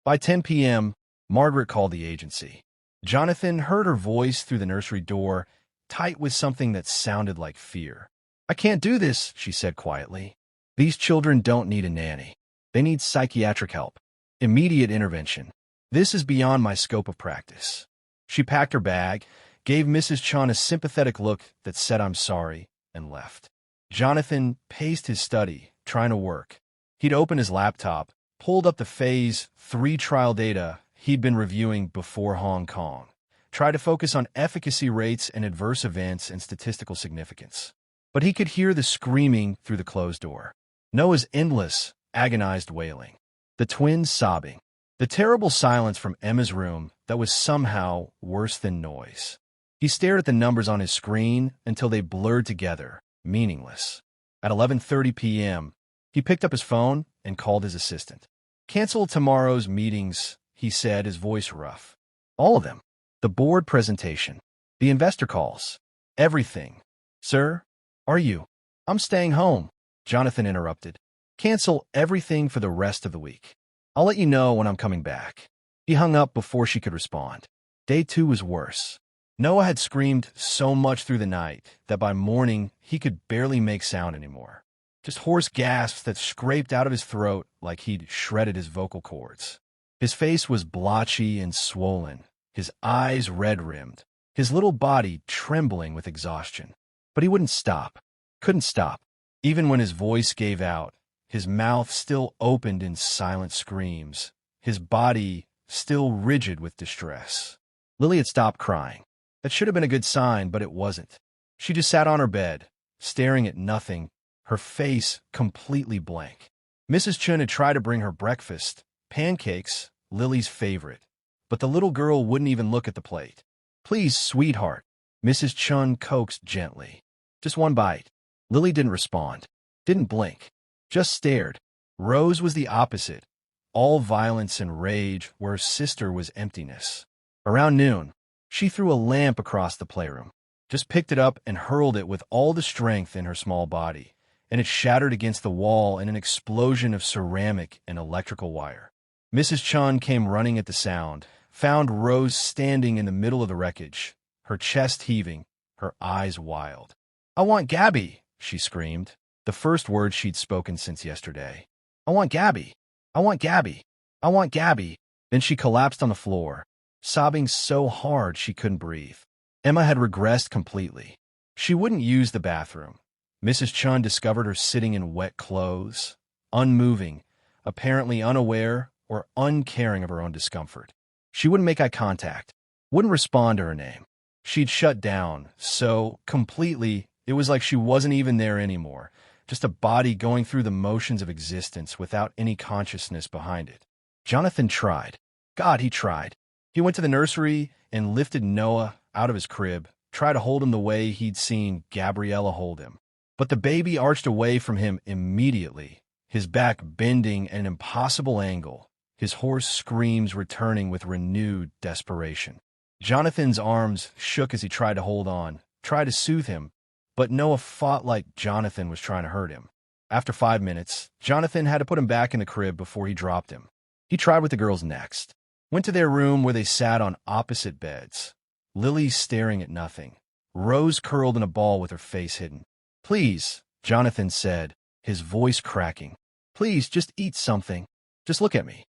By 10 p.m., Margaret called the agency. Jonathan heard her voice through the nursery door, tight with something that sounded like fear. "I can't do this," she said quietly. "These children don't need a nanny. They need psychiatric help. Immediate intervention. This is beyond my scope of practice." She packed her bag, gave Mrs. Chun a sympathetic look that said "I'm sorry," and left. Jonathan paced his study, trying to work. He'd opened his laptop, pulled up the Phase 3 trial data he'd been reviewing before Hong Kong, tried to focus on efficacy rates and adverse events and statistical significance. But he could hear the screaming through the closed door. Noah's endless, agonized wailing. The twins sobbing. The terrible silence from Emma's room that was somehow worse than noise. He stared at the numbers on his screen until they blurred together, meaningless. At 11:30 p.m., he picked up his phone and called his assistant. "Cancel tomorrow's meetings," he said, his voice rough. "All of them. The board presentation. The investor calls. Everything." "Sir? Are you?" "I'm staying home," Jonathan interrupted. "Cancel everything for the rest of the week. I'll let you know when I'm coming back." He hung up before she could respond. Day 2 was worse. Noah had screamed so much through the night that by morning he could barely make sound anymore. Just hoarse gasps that scraped out of his throat like he'd shredded his vocal cords. His face was blotchy and swollen, his eyes red-rimmed, his little body trembling with exhaustion. But he wouldn't stop, couldn't stop. Even when his voice gave out, his mouth still opened in silent screams, his body still rigid with distress. Lily had stopped crying. That should have been a good sign, but it wasn't. She just sat on her bed, staring at nothing, her face completely blank. Mrs. Chun had tried to bring her breakfast, pancakes, Lily's favorite, but the little girl wouldn't even look at the plate. "Please, sweetheart," Mrs. Chun coaxed gently. "Just one bite." Lily didn't respond, didn't blink, just stared. Rose was the opposite, all violence and rage where her sister was emptiness. Around noon, she threw a lamp across the playroom, just picked it up and hurled it with all the strength in her small body, and it shattered against the wall in an explosion of ceramic and electrical wire. Mrs. Chun came running at the sound, found Rose standing in the middle of the wreckage, her chest heaving, her eyes wild. "I want Gabby," she screamed, the first word she'd spoken since yesterday. "I want Gabby. I want Gabby. I want Gabby." Then she collapsed on the floor, sobbing so hard she couldn't breathe. Emma had regressed completely. She wouldn't use the bathroom. Mrs. Chun discovered her sitting in wet clothes, unmoving, apparently unaware or uncaring of her own discomfort. She wouldn't make eye contact, wouldn't respond to her name. She'd shut down so completely it was like she wasn't even there anymore, just a body going through the motions of existence without any consciousness behind it. Jonathan tried. God, he tried. He went to the nursery and lifted Noah out of his crib, try to hold him the way he'd seen Gabriella hold him. But the baby arched away from him immediately, his back bending at an impossible angle, his hoarse screams returning with renewed desperation. Jonathan's arms shook as he tried to hold on, tried to soothe him, but Noah fought like Jonathan was trying to hurt him. After 5 minutes, Jonathan had to put him back in the crib before he dropped him. He tried with the girls next. Went to their room where they sat on opposite beds. Lily staring at nothing. Rose curled in a ball with her face hidden. "Please," Jonathan said, his voice cracking. "Please, just eat something. Just look at me.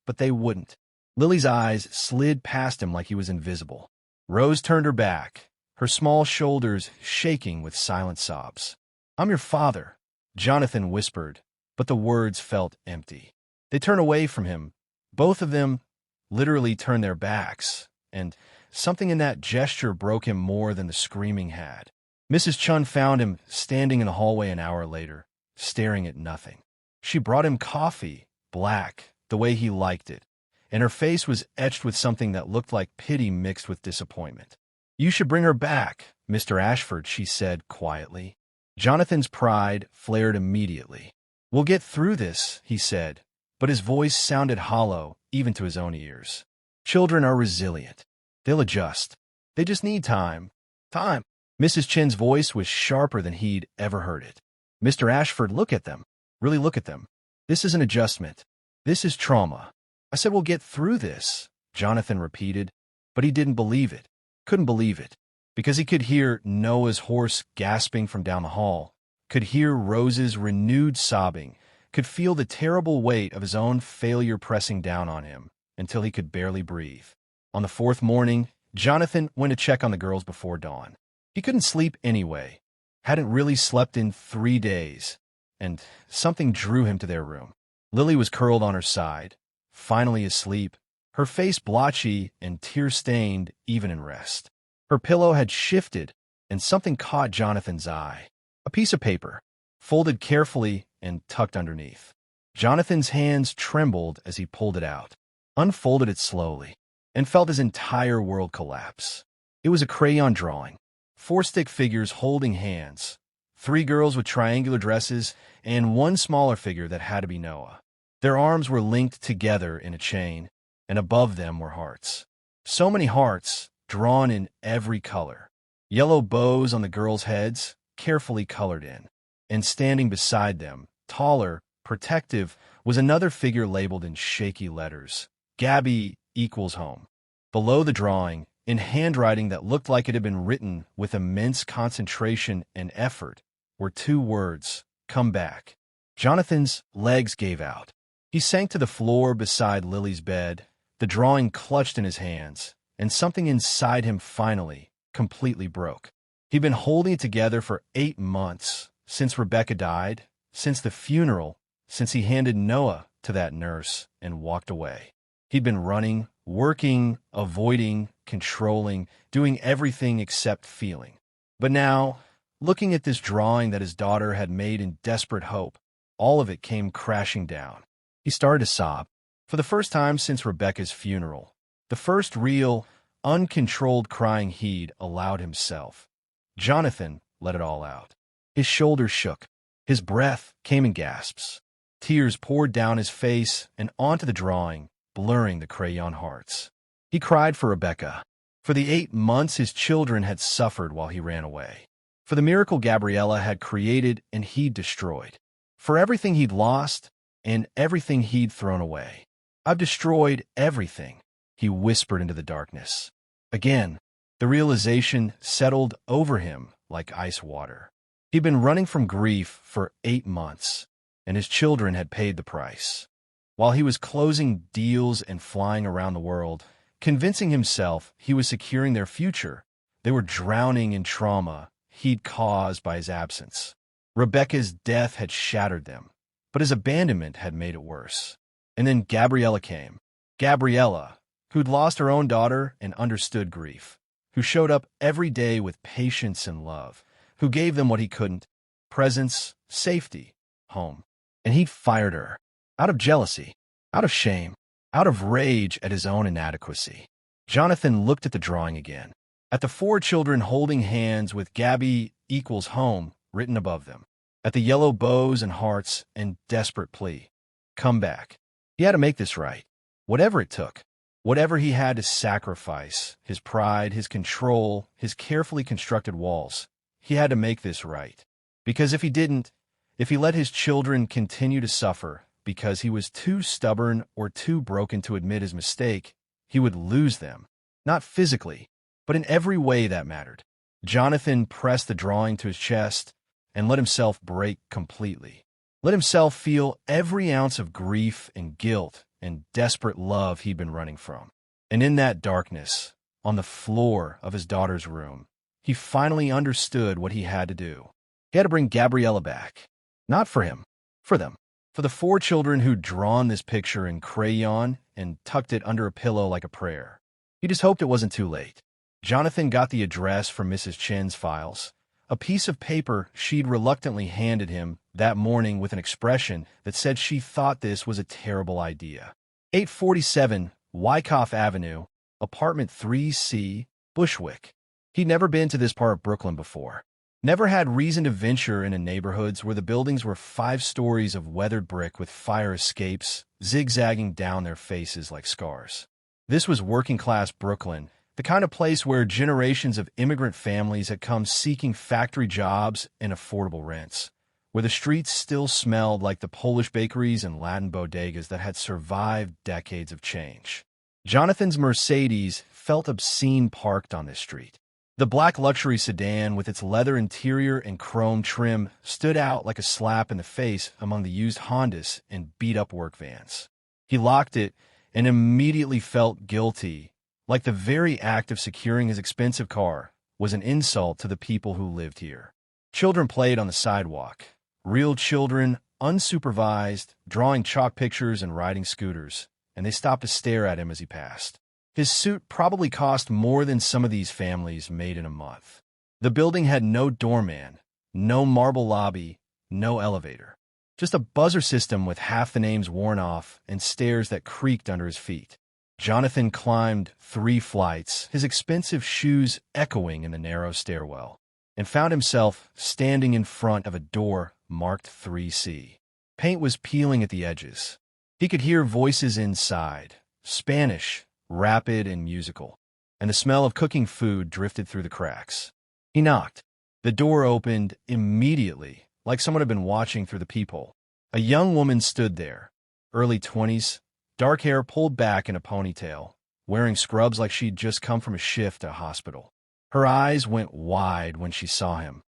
But they wouldn't." Lily's eyes slid past him like he was invisible. Rose turned her back, her small shoulders shaking with silent sobs. "I'm your father," Jonathan whispered, but the words felt empty. They turned away from him. Both of them literally turned their backs, and something in that gesture broke him more than the screaming had. Mrs. Chun found him standing in the hallway an hour later, staring at nothing. She brought him coffee, black, the way he liked it, and her face was etched with something that looked like pity mixed with disappointment. "You should bring her back, Mr. Ashford," she said quietly. Jonathan's pride flared immediately. "We'll get through this," he said, but his voice sounded hollow even to his own ears. "Children are resilient. They'll adjust. They just need time. Time." Mrs. Chin's voice was sharper than he'd ever heard it. "Mr. Ashford, look at them. Really look at them. This is an adjustment. This is trauma." "I said we'll get through this," Jonathan repeated, but he didn't believe it. Couldn't believe it. Because he could hear Noah's hoarse gasping from down the hall, could hear Rose's renewed sobbing, could feel the terrible weight of his own failure pressing down on him until he could barely breathe. On the 4th morning, Jonathan went to check on the girls before dawn. He couldn't sleep anyway, hadn't really slept in 3 days, and something drew him to their room. Lily was curled on her side, finally asleep, her face blotchy and tear-stained even in rest. Her pillow had shifted, and something caught Jonathan's eye. A piece of paper, folded carefully and tucked underneath. Jonathan's hands trembled as he pulled it out, unfolded it slowly, and felt his entire world collapse. It was a crayon drawing. 4 stick figures holding hands, 3 girls with triangular dresses, and 1 smaller figure that had to be Noah. Their arms were linked together in a chain, and above them were hearts. So many hearts, drawn in every color. Yellow bows on the girls' heads, carefully colored in. And standing beside them, taller, protective, was another figure labeled in shaky letters. "Gabby equals home." Below the drawing, in handwriting that looked like it had been written with immense concentration and effort, were 2 words, "Come back." Jonathan's legs gave out. He sank to the floor beside Lily's bed, the drawing clutched in his hands, and something inside him finally, completely broke. He'd been holding it together for 8 months, since Rebecca died, since the funeral, since he handed Noah to that nurse and walked away. He'd been running, working, avoiding, controlling, doing everything except feeling. But now, looking at this drawing that his daughter had made in desperate hope, all of it came crashing down. He started to sob. For the first time since Rebecca's funeral, the first real, uncontrolled crying he'd allowed himself. Jonathan let it all out. His shoulders shook. His breath came in gasps. Tears poured down his face and onto the drawing, blurring the crayon hearts. He cried for Rebecca, for the 8 months his children had suffered while he ran away, for the miracle Gabriella had created and he'd destroyed, for everything he'd lost and everything he'd thrown away. "I've destroyed everything," he whispered into the darkness. Again, the realization settled over him like ice water. He'd been running from grief for 8 months, and his children had paid the price. While he was closing deals and flying around the world, convincing himself he was securing their future, they were drowning in trauma he'd caused by his absence. Rebecca's death had shattered them, but his abandonment had made it worse. And then Gabriella came. Gabriella, who'd lost her own daughter and understood grief, who showed up every day with patience and love, who gave them what he couldn't: presence, safety, home. And he'd fired her, out of jealousy, out of shame, out of rage at his own inadequacy. Jonathan looked at the drawing again. At the 4 children holding hands with Gabby equals home written above them. At the yellow bows and hearts and desperate plea. Come back. He had to make this right. Whatever it took. Whatever he had to sacrifice, his pride, his control, his carefully constructed walls. He had to make this right. Because if he didn't, if he let his children continue to suffer because he was too stubborn or too broken to admit his mistake, he would lose them. Not physically, but in every way that mattered. Jonathan pressed the drawing to his chest and let himself break completely. Let himself feel every ounce of grief and guilt and desperate love he'd been running from. And in that darkness, on the floor of his daughter's room, he finally understood what he had to do. He had to bring Gabriella back. Not for him, for them. For the 4 children who'd drawn this picture in crayon and tucked it under a pillow like a prayer. He just hoped it wasn't too late. Jonathan got the address from Mrs. Chen's files, a piece of paper she'd reluctantly handed him that morning with an expression that said she thought this was a terrible idea. 847 Wyckoff Avenue, apartment 3C, Bushwick. He'd never been to this part of Brooklyn before. Never had reason to venture into neighborhoods where the buildings were 5 stories of weathered brick with fire escapes zigzagging down their faces like scars. This was working-class Brooklyn, the kind of place where generations of immigrant families had come seeking factory jobs and affordable rents, where the streets still smelled like the Polish bakeries and Latin bodegas that had survived decades of change. Jonathan's Mercedes felt obscene parked on this street. The black luxury sedan with its leather interior and chrome trim stood out like a slap in the face among the used Hondas and beat-up work vans. He locked it and immediately felt guilty, like the very act of securing his expensive car was an insult to the people who lived here. Children played on the sidewalk. Real children, unsupervised, drawing chalk pictures and riding scooters, and they stopped to stare at him as he passed. His suit probably cost more than some of these families made in a month. The building had no doorman, no marble lobby, no elevator. Just a buzzer system with half the names worn off and stairs that creaked under his feet. Jonathan climbed 3 flights, his expensive shoes echoing in the narrow stairwell, and found himself standing in front of a door marked 3C. Paint was peeling at the edges. He could hear voices inside, Spanish, rapid and musical, and the smell of cooking food drifted through the cracks. He knocked. The door opened immediately, like someone had been watching through the peephole. A young woman stood there, early 20s, dark hair pulled back in a ponytail, wearing scrubs like she'd just come from a shift at a hospital. Her eyes went wide when she saw him,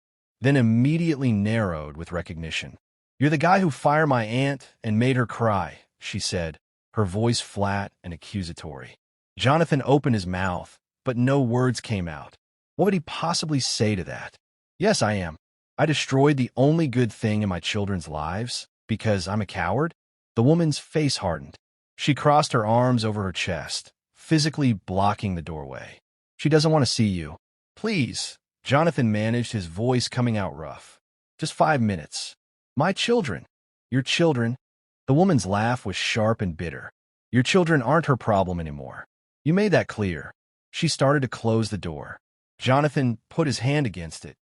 then immediately narrowed with recognition. "You're the guy who fired my aunt and made her cry," she said, her voice flat and accusatory. Jonathan opened his mouth, but no words came out. What would he possibly say to that? "Yes, I am. I destroyed the only good thing in my children's lives because I'm a coward?" The woman's face hardened. She crossed her arms over her chest, physically blocking the doorway. "She doesn't want to see you. Please," Jonathan managed, his voice coming out rough. "Just 5 minutes. My children." "Your children?" The woman's laugh was sharp and bitter. "Your children aren't her problem anymore. You made that clear." She started to close the door. Jonathan put his hand against it,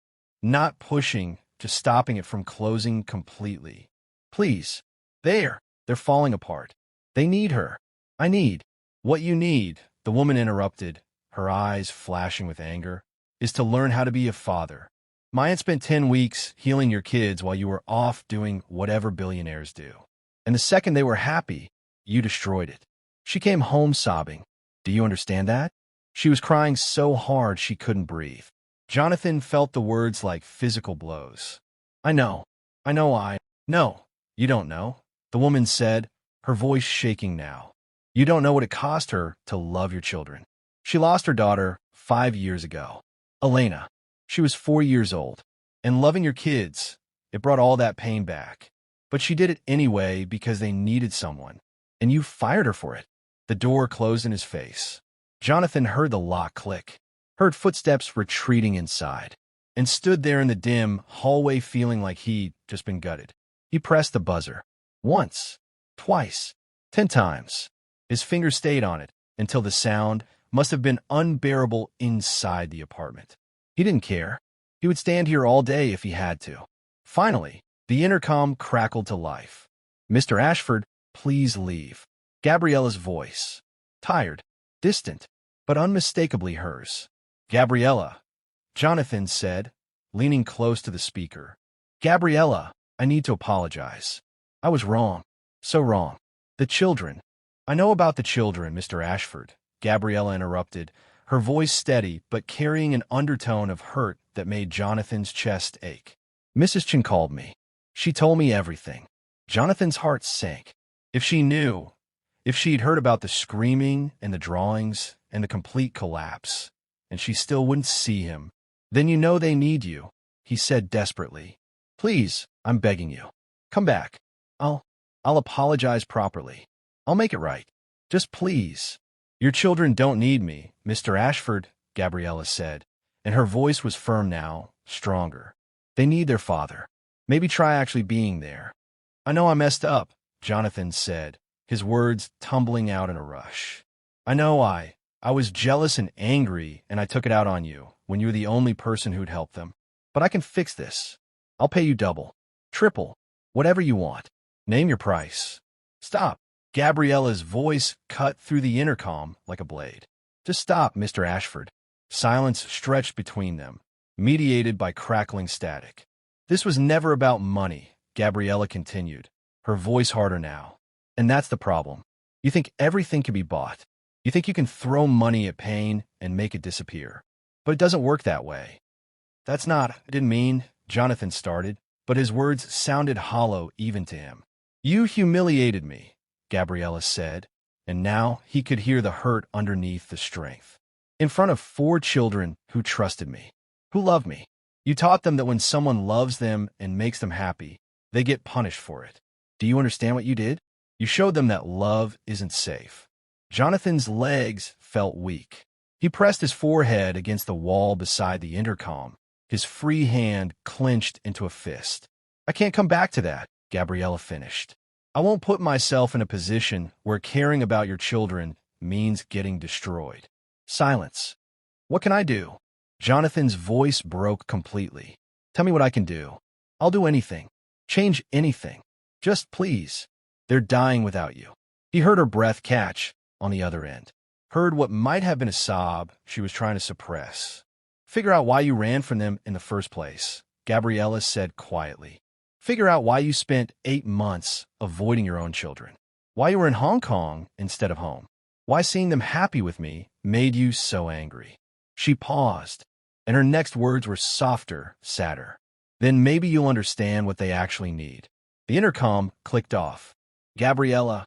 not pushing, just stopping it from closing completely. "Please. They're falling apart. They need her." "I need." "What you need," the woman interrupted, her eyes flashing with anger, "is to learn how to be a father. My aunt spent 10 weeks healing your kids while you were off doing whatever billionaires do. And the second they were happy, you destroyed it." She came home sobbing. "Do you understand that?" She was crying so hard she couldn't breathe. Jonathan felt the words like physical blows. I know, No, you don't know," the woman said, her voice shaking now. "You don't know what it cost her to love your children. She lost her daughter 5 years ago. Elena. She was 4 years old. And loving your kids, it brought all that pain back. But she did it anyway because they needed someone. And you fired her for it." The door closed in his face. Jonathan heard the lock click, heard footsteps retreating inside, and stood there in the dim hallway feeling like he'd just been gutted. He pressed the buzzer. Once, twice, 10 times. His fingers stayed on it until the sound, must have been unbearable inside the apartment. He didn't care. He would stand here all day if he had to. Finally, the intercom crackled to life. "Mr. Ashford, please leave." Gabriella's voice. Tired, distant, but unmistakably hers. "Gabriella," Jonathan said, leaning close to the speaker. "Gabriella, I need to apologize. I was wrong. So wrong. The children." "I know about the children, Mr. Ashford," Gabriella interrupted, her voice steady but carrying an undertone of hurt that made Jonathan's chest ache. "Mrs. Chen called me. She told me everything." Jonathan's heart sank. If she knew, if she'd heard about the screaming and the drawings and the complete collapse, and she still wouldn't see him. "Then you know they need you," he said desperately. "Please, I'm begging you. Come back. I'll apologize properly. I'll make it right. Just please." "Your children don't need me, Mr. Ashford," Gabriella said, and her voice was firm now, stronger. "They need their father. Maybe try actually being there." "I know I messed up," Jonathan said, his words tumbling out in a rush. "I know I was jealous and angry, and I took it out on you when you were the only person who'd help them. But I can fix this. I'll pay you double, triple, whatever you want. Name your price." "Stop." Gabriella's voice cut through the intercom like a blade. "Just stop, Mr. Ashford." Silence stretched between them, mediated by crackling static. "This was never about money," Gabriella continued, her voice harder now. "And that's the problem. You think everything can be bought. You think you can throw money at pain and make it disappear. But it doesn't work that way." "That's not, I didn't mean," Jonathan started, but his words sounded hollow even to him. "You humiliated me," Gabriella said, and now he could hear the hurt underneath the strength. "In front of 4 children who trusted me, who loved me. You taught them that when someone loves them and makes them happy, they get punished for it. Do you understand what you did? You showed them that love isn't safe." Jonathan's legs felt weak. He pressed his forehead against the wall beside the intercom, his free hand clenched into a fist. "I can't come back to that," Gabriella finished. "I won't put myself in a position where caring about your children means getting destroyed." Silence. "What can I do?" Jonathan's voice broke completely. "Tell me what I can do. I'll do anything. Change anything. Just please. They're dying without you." He heard her breath catch on the other end. Heard what might have been a sob she was trying to suppress. "Figure out why you ran from them in the first place," Gabriella said quietly. "Figure out why you spent 8 months avoiding your own children. Why you were in Hong Kong instead of home. Why seeing them happy with me made you so angry." She paused, and her next words were softer, sadder. "Then maybe you'll understand what they actually need." The intercom clicked off. "Gabriella."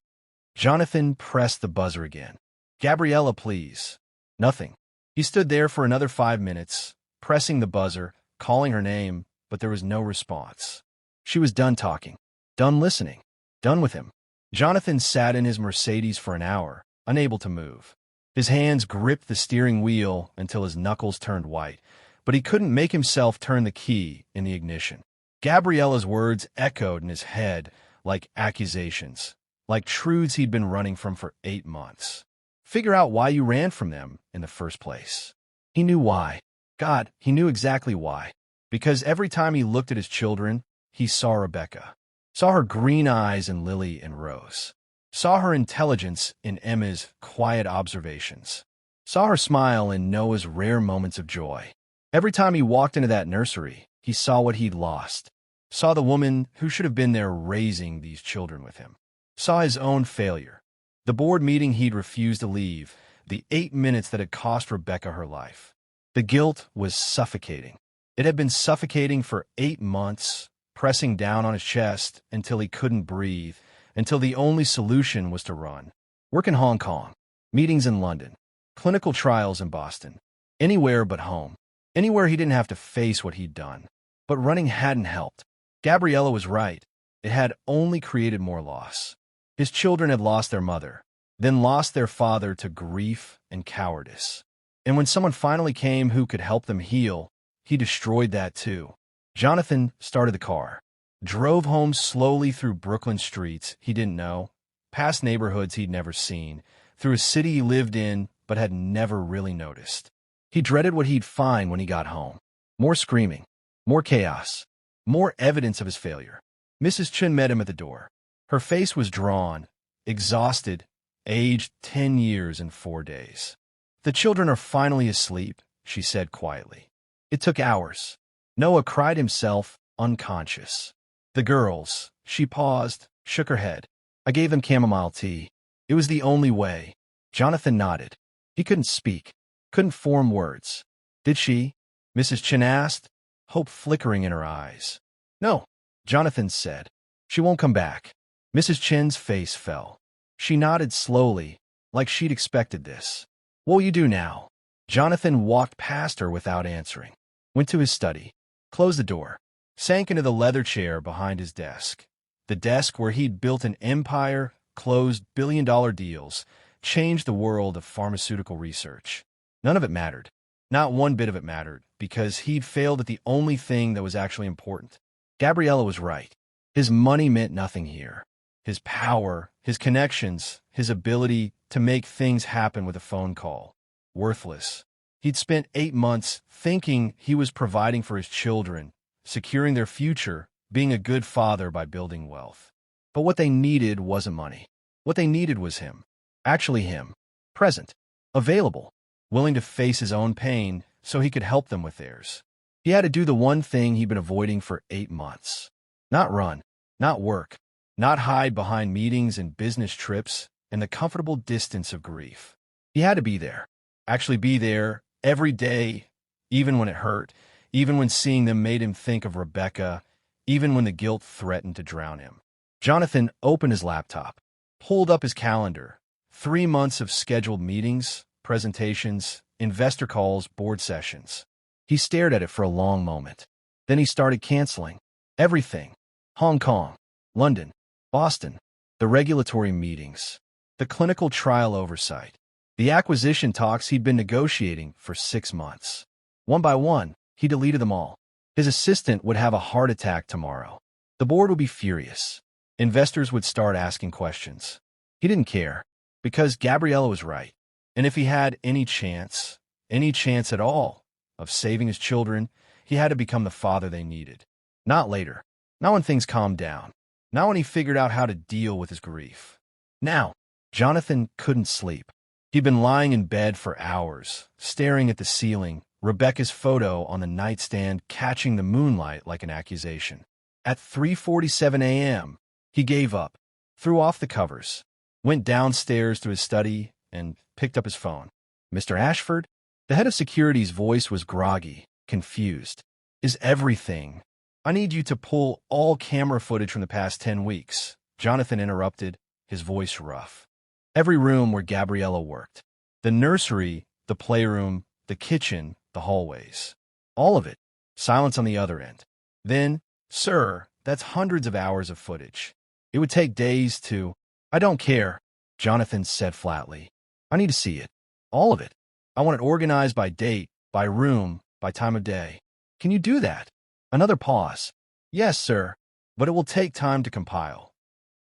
Jonathan pressed the buzzer again. "Gabriella, please." Nothing. He stood there for another 5 minutes, pressing the buzzer, calling her name, but there was no response. She was done talking, done listening, done with him. Jonathan sat in his Mercedes for an hour, unable to move. His hands gripped the steering wheel until his knuckles turned white, but he couldn't make himself turn the key in the ignition. Gabriella's words echoed in his head like accusations, like truths he'd been running from for 8 months. "Figure out why you ran from them in the first place." He knew why. God, he knew exactly why. Because every time he looked at his children, he saw Rebecca. Saw her green eyes in Lily and Rose. Saw her intelligence in Emma's quiet observations. Saw her smile in Noah's rare moments of joy. Every time he walked into that nursery, he saw what he'd lost. Saw the woman who should have been there raising these children with him. Saw his own failure. The board meeting he'd refused to leave. The 8 minutes that had cost Rebecca her life. The guilt was suffocating. It had been suffocating for 8 months, pressing down on his chest until he couldn't breathe, until the only solution was to run. Work in Hong Kong, meetings in London, clinical trials in Boston, anywhere but home, anywhere he didn't have to face what he'd done. But running hadn't helped. Gabriella was right. It had only created more loss. His children had lost their mother, then lost their father to grief and cowardice. And when someone finally came who could help them heal, he destroyed that too. Jonathan started the car, drove home slowly through Brooklyn streets he didn't know, past neighborhoods he'd never seen, through a city he lived in but had never really noticed. He dreaded what he'd find when he got home. More screaming, more chaos, more evidence of his failure. Mrs. Chen met him at the door. Her face was drawn, exhausted, aged 10 years and 4 days. "The children are finally asleep," she said quietly. It took hours. Noah cried himself unconscious. "The girls," she paused, shook her head. "I gave them chamomile tea. It was the only way." Jonathan nodded. He couldn't speak, couldn't form words. "Did she?" Mrs. Chen asked, hope flickering in her eyes. "No," Jonathan said. "She won't come back." Mrs. Chen's face fell. She nodded slowly, like she'd expected this. "What will you do now?" Jonathan walked past her without answering, went to his study, closed the door, sank into the leather chair behind his desk. The desk where he'd built an empire, closed billion-dollar deals, changed the world of pharmaceutical research. None of it mattered. Not one bit of it mattered, because he'd failed at the only thing that was actually important. Gabriella was right. His money meant nothing here. His power, his connections, his ability to make things happen with a phone call. Worthless. He'd spent 8 months thinking he was providing for his children, securing their future, being a good father by building wealth. But what they needed wasn't money. What they needed was him. Actually him. Present. Available. Willing to face his own pain so he could help them with theirs. He had to do the one thing he'd been avoiding for 8 months. Not run. Not work. Not hide behind meetings and business trips and the comfortable distance of grief. He had to be there. Actually be there every day, even when it hurt, even when seeing them made him think of Rebecca, even when the guilt threatened to drown him. Jonathan opened his laptop, pulled up his calendar. 3 months of scheduled meetings, presentations, investor calls, board sessions. He stared at it for a long moment. Then he started canceling. Everything. Hong Kong, London, Boston, the regulatory meetings, the clinical trial oversight, the acquisition talks he'd been negotiating for 6 months. One by one, he deleted them all. His assistant would have a heart attack tomorrow. The board would be furious. Investors would start asking questions. He didn't care, because Gabriella was right. And if he had any chance at all, of saving his children, he had to become the father they needed. Not later. Not when things calmed down. Not when he figured out how to deal with his grief. Now, Jonathan couldn't sleep. He'd been lying in bed for hours, staring at the ceiling, Rebecca's photo on the nightstand catching the moonlight like an accusation. At 3:47 a.m., he gave up, threw off the covers, went downstairs to his study, and picked up his phone. "Mr. Ashford?" The head of security's voice was groggy, confused. "Is everything? I need you to pull all camera footage from the past 10 weeks. Jonathan interrupted, his voice rough. Every room where Gabriella worked. The nursery, the playroom, the kitchen, the hallways. All of it. Silence on the other end. Then, "Sir, that's hundreds of hours of footage. It would take days to—" "I don't care," Jonathan said flatly. "I need to see it. All of it. I want it organized by date, by room, by time of day. Can you do that?" Another pause. "Yes, sir, but it will take time to compile."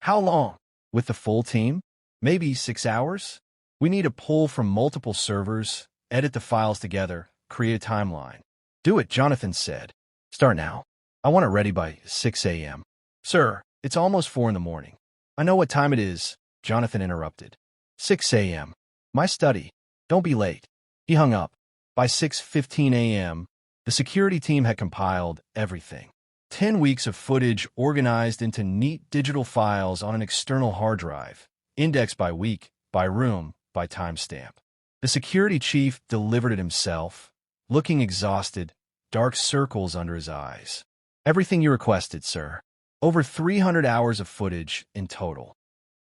"How long? With the full team? Maybe 6 hours? We need to pull from multiple servers, edit the files together, create a timeline." "Do it," Jonathan said. "Start now. I want it ready by 6 a.m. "Sir, it's almost 4 in the morning." "I know what time it is," Jonathan interrupted. 6 a.m. My study. Don't be late." He hung up. By 6:15 a.m., the security team had compiled everything. 10 weeks of footage organized into neat digital files on an external hard drive, indexed by week, by room, by timestamp. The security chief delivered it himself, looking exhausted, dark circles under his eyes. "Everything you requested, sir. Over 300 hours of footage in total."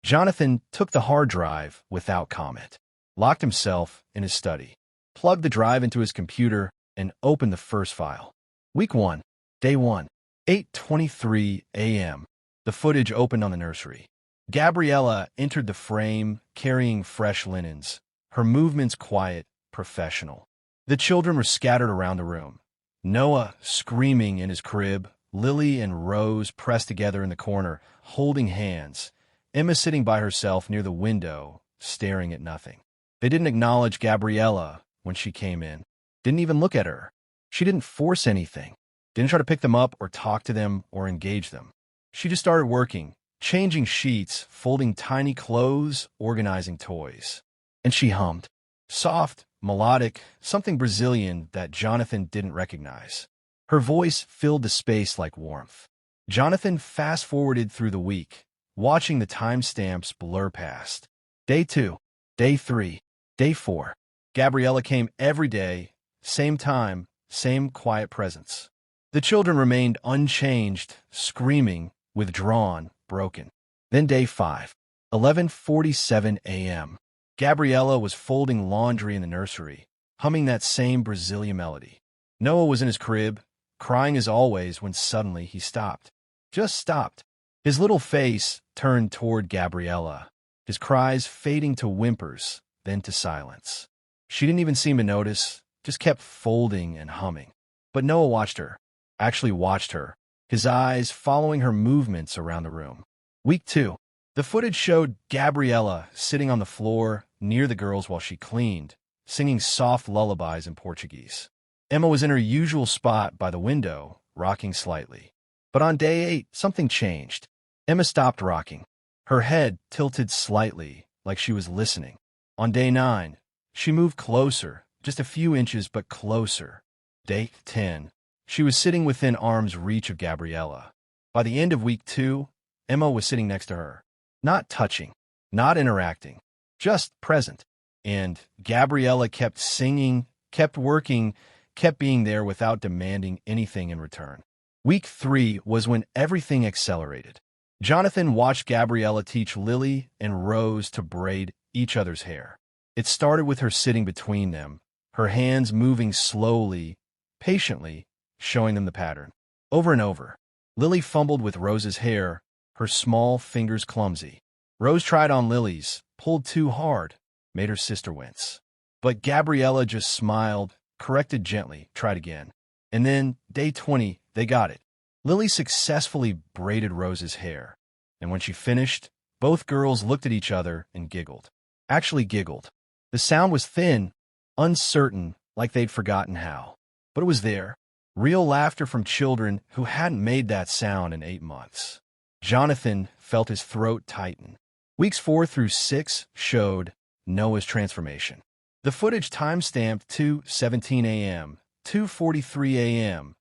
Jonathan took the hard drive without comment, locked himself in his study, plugged the drive into his computer, and opened the first file. Week 1, Day 1, 8:23 a.m. The footage opened on the nursery. Gabriella entered the frame, carrying fresh linens, her movements quiet, professional. The children were scattered around the room. Noah screaming in his crib, Lily and Rose pressed together in the corner, holding hands, Emma sitting by herself near the window, staring at nothing. They didn't acknowledge Gabriella when she came in. Didn't even look at her. She didn't force anything. Didn't try to pick them up or talk to them or engage them. She just started working, changing sheets, folding tiny clothes, organizing toys. And she hummed. Soft, melodic, something Brazilian that Jonathan didn't recognize. Her voice filled the space like warmth. Jonathan fast-forwarded through the week, watching the timestamps blur past. Day 2, Day 3, Day 4. Gabriella came every day, same time, same quiet presence. The children remained unchanged, screaming, withdrawn, broken. Then Day 5, 11:47 a.m. Gabriella was folding laundry in the nursery, humming that same Brazilian melody. Noah was in his crib, crying as always when suddenly he stopped. Just stopped. His little face turned toward Gabriella, his cries fading to whimpers, then to silence. She didn't even seem to notice, just kept folding and humming. But Noah watched her, actually watched her, his eyes following her movements around the room. Week 2. The footage showed Gabriella sitting on the floor near the girls while she cleaned, singing soft lullabies in Portuguese. Emma was in her usual spot by the window, rocking slightly. But on Day 8, something changed. Emma stopped rocking. Her head tilted slightly, like she was listening. On Day 9, she moved closer, just a few inches but closer. Day 10, she was sitting within arm's reach of Gabriella. By the end of Week 2, Emma was sitting next to her. Not touching, not interacting, just present. And Gabriella kept singing, kept working, kept being there without demanding anything in return. Week 3 was when everything accelerated. Jonathan watched Gabriella teach Lily and Rose to braid each other's hair. It started with her sitting between them, her hands moving slowly, patiently, showing them the pattern. Over and over, Lily fumbled with Rose's hair, her small fingers clumsy. Rose tried on Lily's, pulled too hard, made her sister wince. But Gabriella just smiled, corrected gently, tried again. And then, Day 20, they got it. Lily successfully braided Rose's hair. And when she finished, both girls looked at each other and giggled. Actually giggled. The sound was thin, uncertain, like they'd forgotten how. But it was there. Real laughter from children who hadn't made that sound in 8 months. Jonathan felt his throat tighten. Weeks 4 through 6 showed Noah's transformation. The footage timestamped 2:17 a.m., 2:43 a.m.,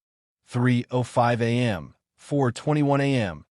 3:05 a.m., 4:21 a.m.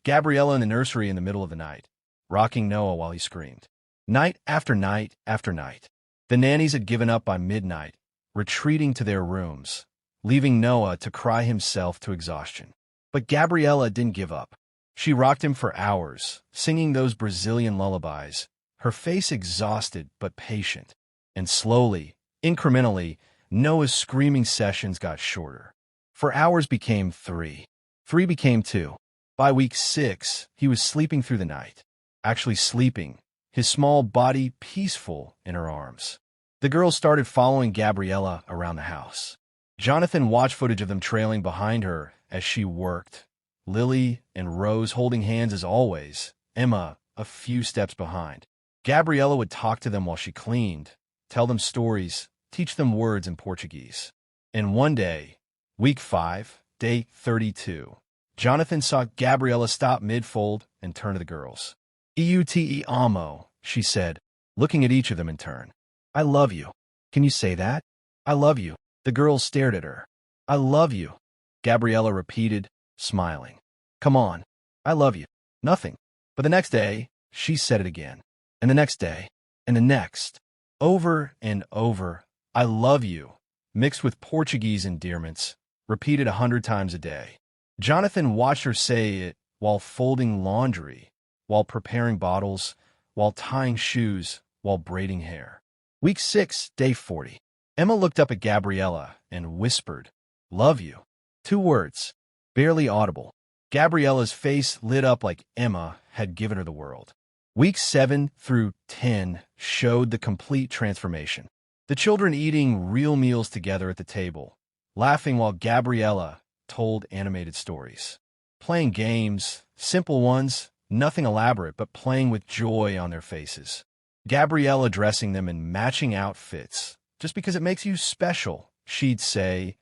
Gabriella in the nursery in the middle of the night, rocking Noah while he screamed. Night after night after night. The nannies had given up by midnight, retreating to their rooms, leaving Noah to cry himself to exhaustion. But Gabriella didn't give up. She rocked him for hours, singing those Brazilian lullabies, her face exhausted but patient. And slowly, incrementally, Noah's screaming sessions got shorter. 4 hours became 3. 3 became 2. By week 6, he was sleeping through the night. Actually sleeping, his small body peaceful in her arms. The girls started following Gabriella around the house. Jonathan watched footage of them trailing behind her as she worked. Lily and Rose holding hands as always, Emma a few steps behind. Gabriella would talk to them while she cleaned, tell them stories, teach them words in Portuguese. And one day, week 5, day 32, Jonathan saw Gabriella stop mid-fold and turn to the girls. "Eute amo," she said, looking at each of them in turn. "I love you." "Can you say that?" "I love you." The girls stared at her. "I love you," Gabriella repeated, smiling. "Come on. I love you." Nothing. But the next day, she said it again. And the next day. And the next. Over and over. "I love you," mixed with Portuguese endearments, repeated 100 times a day. Jonathan watched her say it while folding laundry, while preparing bottles, while tying shoes, while braiding hair. Week 6, day 40. Emma looked up at Gabriella and whispered, "Love you." 2 words, barely audible. Gabriella's face lit up like Emma had given her the world. Weeks 7 through 10 showed the complete transformation. The children eating real meals together at the table, laughing while Gabriella told animated stories. Playing games, simple ones, nothing elaborate, but playing with joy on their faces. Gabriella dressing them in matching outfits, just because it makes you special, she'd say,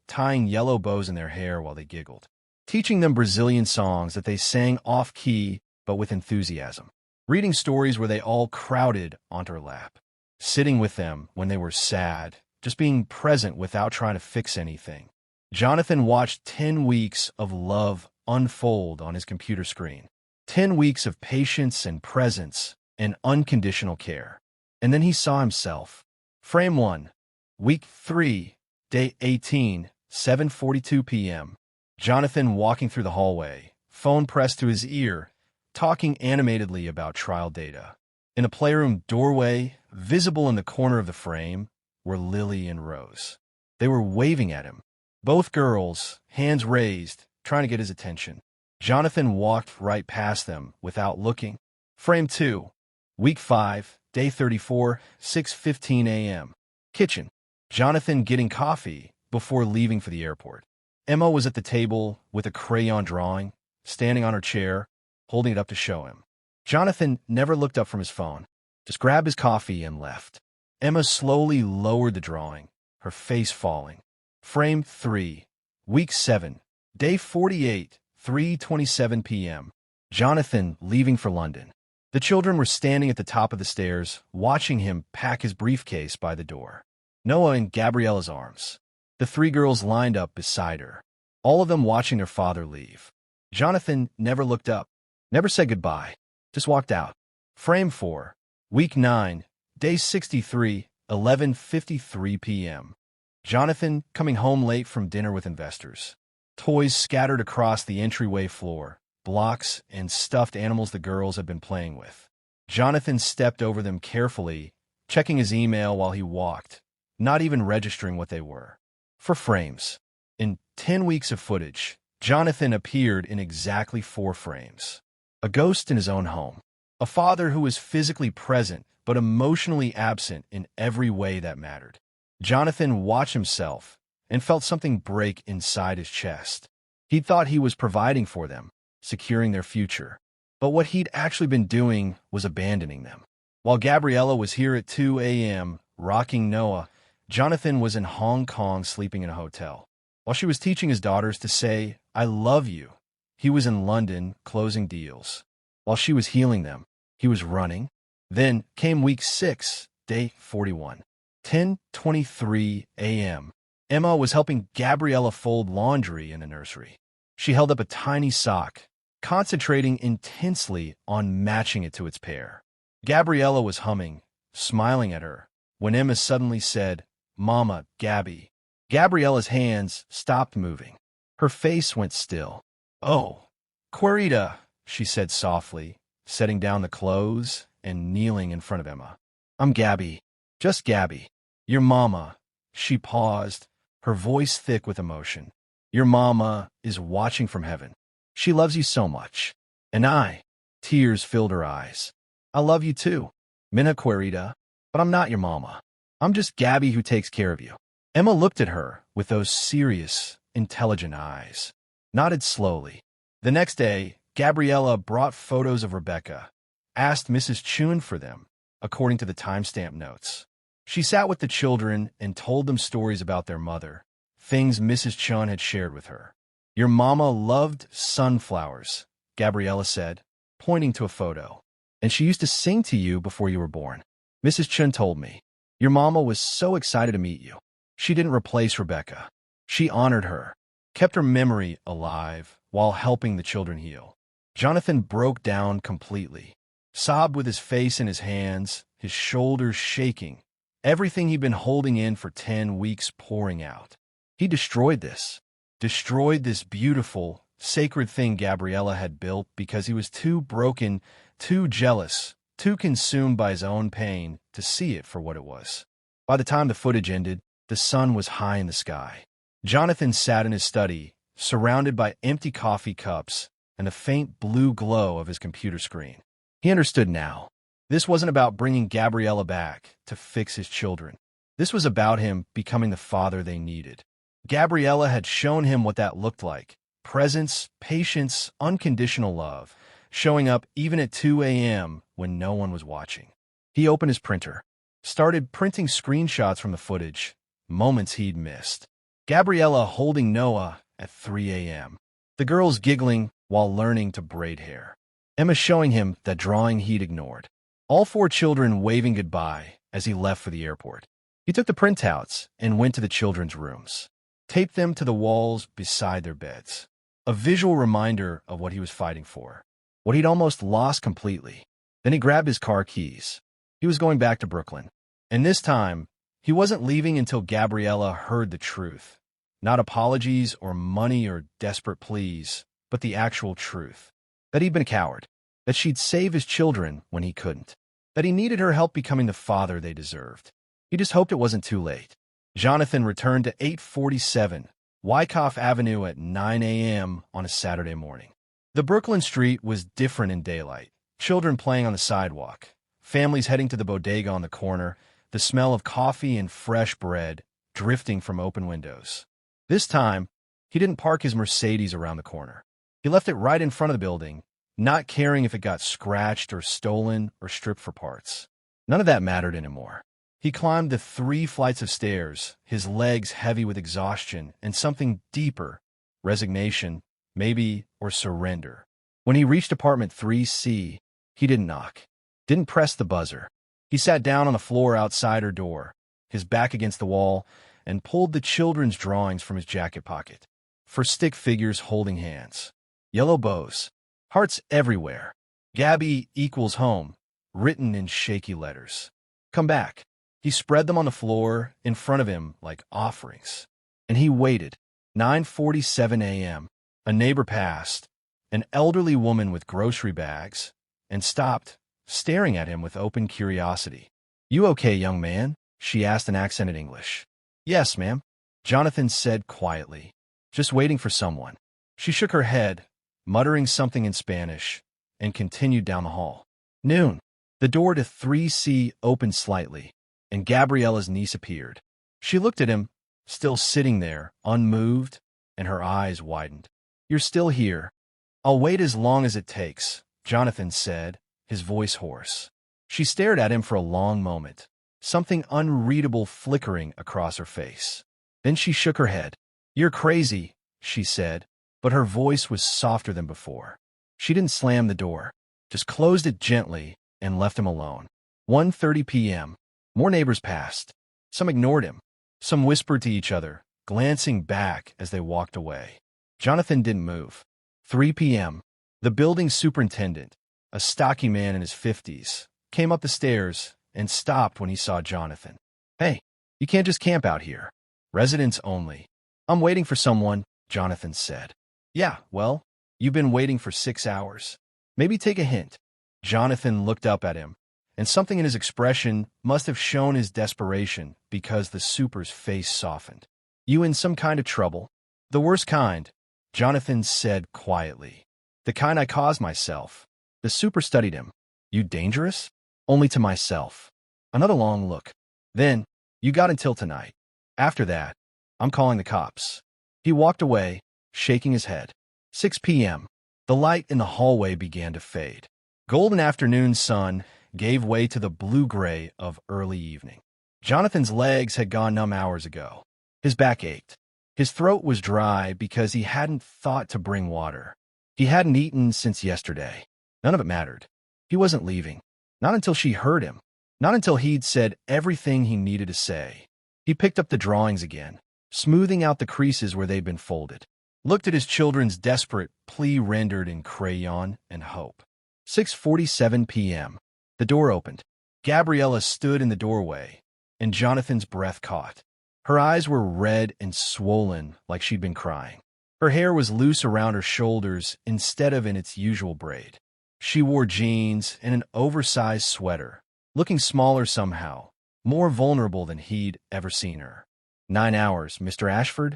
tying yellow bows in their hair while they giggled. Teaching them Brazilian songs that they sang off-key but with enthusiasm. Reading stories where they all crowded onto her lap. Sitting with them when they were sad, just being present without trying to fix anything. Jonathan watched 10 weeks of love unfold on his computer screen. 10 weeks of patience and presence and unconditional care. And then he saw himself. Frame 1. Week 3, day 18, 7:42 p.m. Jonathan walking through the hallway, phone pressed to his ear, talking animatedly about trial data. In a playroom doorway, visible in the corner of the frame, were Lily and Rose. They were waving at him. Both girls, hands raised, trying to get his attention. Jonathan walked right past them without looking. Frame 2. Week 5, day 34, 6:15 a.m. Kitchen. Jonathan getting coffee before leaving for the airport. Emma was at the table with a crayon drawing, standing on her chair, holding it up to show him. Jonathan never looked up from his phone, just grabbed his coffee and left. Emma slowly lowered the drawing, her face falling. Frame 3. Week 7, day 48, 3:27 p.m. Jonathan leaving for London. The children were standing at the top of the stairs, watching him pack his briefcase by the door. Noah in Gabriella's arms. The 3 girls lined up beside her, all of them watching their father leave. Jonathan never looked up, never said goodbye, just walked out. Frame 4. Week 9, day 63, 11:53 p.m. Jonathan coming home late from dinner with investors. Toys scattered across the entryway floor, blocks and stuffed animals the girls had been playing with. Jonathan stepped over them carefully, checking his email while he walked, not even registering what they were. For frames. In 10 weeks of footage, Jonathan appeared in exactly 4 frames. A ghost in his own home. A father who was physically present but emotionally absent in every way that mattered. Jonathan watched himself and felt something break inside his chest. He thought he was providing for them, securing their future. But what he'd actually been doing was abandoning them. While Gabriella was here at 2 a.m., rocking Noah, Jonathan was in Hong Kong sleeping in a hotel. While she was teaching his daughters to say, "I love you," he was in London closing deals. While she was healing them, he was running. Then came week 6, day 41. 10:23 a.m. Emma was helping Gabriella fold laundry in the nursery. She held up a tiny sock, concentrating intensely on matching it to its pair. Gabriella was humming, smiling at her, when Emma suddenly said, "Mama, Gabby." Gabriella's hands stopped moving. Her face went still. "Oh, Querida," she said softly, setting down the clothes and kneeling in front of Emma. "I'm Gabby, just Gabby. Your mama." She paused, her voice thick with emotion. "Your mama is watching from heaven. She loves you so much. And tears filled her eyes. "I love you too, Minna Querida, but I'm not your mama. I'm just Gabby who takes care of you." Emma looked at her with those serious, intelligent eyes, nodded slowly. The next day, Gabriella brought photos of Rebecca, asked Mrs. Chun for them, according to the timestamp notes. She sat with the children and told them stories about their mother, things Mrs. Chun had shared with her. "Your mama loved sunflowers," Gabriella said, pointing to a photo. "And she used to sing to you before you were born. Mrs. Chun told me. Your mama was so excited to meet you. She didn't replace Rebecca. She honored her, kept her memory alive while helping the children heal." Jonathan broke down completely, sobbed with his face in his hands, his shoulders shaking, everything he'd been holding in for 10 weeks pouring out. He destroyed this beautiful, sacred thing Gabriella had built because he was too broken, too jealous, too consumed by his own pain to see it for what it was. By the time the footage ended, the sun was high in the sky. Jonathan sat in his study, surrounded by empty coffee cups and the faint blue glow of his computer screen. He understood now. This wasn't about bringing Gabriella back to fix his children. This was about him becoming the father they needed. Gabriella had shown him what that looked like. Presence, patience, unconditional love, showing up even at 2 a.m. when no one was watching. He opened his printer, started printing screenshots from the footage, moments he'd missed. Gabriella holding Noah at 3 a.m. The girls giggling while learning to braid hair. Emma showing him that drawing he'd ignored. All four children waving goodbye as he left for the airport. He took the printouts and went to the children's rooms, taped them to the walls beside their beds. A visual reminder of what he was fighting for, what he'd almost lost completely. Then he grabbed his car keys. He was going back to Brooklyn. And this time, he wasn't leaving until Gabriella heard the truth. Not apologies or money or desperate pleas, but the actual truth. That he'd been a coward. That she'd save his children when he couldn't. That he needed her help becoming the father they deserved. He just hoped it wasn't too late. Jonathan returned to 847 Wyckoff Avenue at 9 a.m. on a Saturday morning. The Brooklyn street was different in daylight. Children playing on the sidewalk. Families heading to the bodega on the corner. The smell of coffee and fresh bread drifting from open windows. This time, he didn't park his Mercedes around the corner. He left it right in front of the building, not caring if it got scratched or stolen or stripped for parts. None of that mattered anymore. He climbed the 3 flights of stairs, his legs heavy with exhaustion and something deeper, resignation, maybe, or surrender. When he reached apartment 3C, he didn't knock, didn't press the buzzer. He sat down on the floor outside her door, his back against the wall, and pulled the children's drawings from his jacket pocket. For stick figures holding hands. Yellow bows. Hearts everywhere. Gabby equals home, written in shaky letters. Come back. He spread them on the floor in front of him like offerings. And he waited. 9:47 a.m. A neighbor passed, an elderly woman with grocery bags, and stopped, staring at him with open curiosity. You okay, young man? She asked in accented English. Yes, ma'am, Jonathan said quietly. Just waiting for someone. She shook her head, muttering something in Spanish, and continued down the hall. Noon. The door to 3C opened slightly, and Gabriella's niece appeared. She looked at him, still sitting there, unmoved, and her eyes widened. You're still here. I'll wait as long as it takes, Jonathan said, his voice hoarse. She stared at him for a long moment, something unreadable flickering across her face. Then she shook her head. You're crazy, she said, but her voice was softer than before. She didn't slam the door, just closed it gently and left him alone. 1:30 p.m. More neighbors passed. Some ignored him. Some whispered to each other, glancing back as they walked away. Jonathan didn't move. 3 p.m. The building superintendent, a stocky man in his 50s, came up the stairs and stopped when he saw Jonathan. Hey, you can't just camp out here. Residents only. I'm waiting for someone, Jonathan said. Yeah, well, you've been waiting for 6 hours. Maybe take a hint. Jonathan looked up at him, and something in his expression must have shown his desperation because the super's face softened. You in some kind of trouble? The worst kind, Jonathan said quietly. The kind I caused myself. The super studied him. You dangerous? Only to myself. Another long look. Then, you got until tonight. After that, I'm calling the cops. He walked away, shaking his head. 6 p.m. The light in the hallway began to fade. Golden afternoon sun gave way to the blue-gray of early evening. Jonathan's legs had gone numb hours ago. His back ached. His throat was dry because he hadn't thought to bring water. He hadn't eaten since yesterday. None of it mattered. He wasn't leaving. Not until she heard him. Not until he'd said everything he needed to say. He picked up the drawings again, smoothing out the creases where they'd been folded. Looked at his children's desperate plea rendered in crayon and hope. 6:47 p.m. The door opened. Gabriella stood in the doorway, and Jonathan's breath caught. Her eyes were red and swollen like she'd been crying. Her hair was loose around her shoulders instead of in its usual braid. She wore jeans and an oversized sweater, looking smaller somehow, more vulnerable than he'd ever seen her. 9 hours, Mr. Ashford?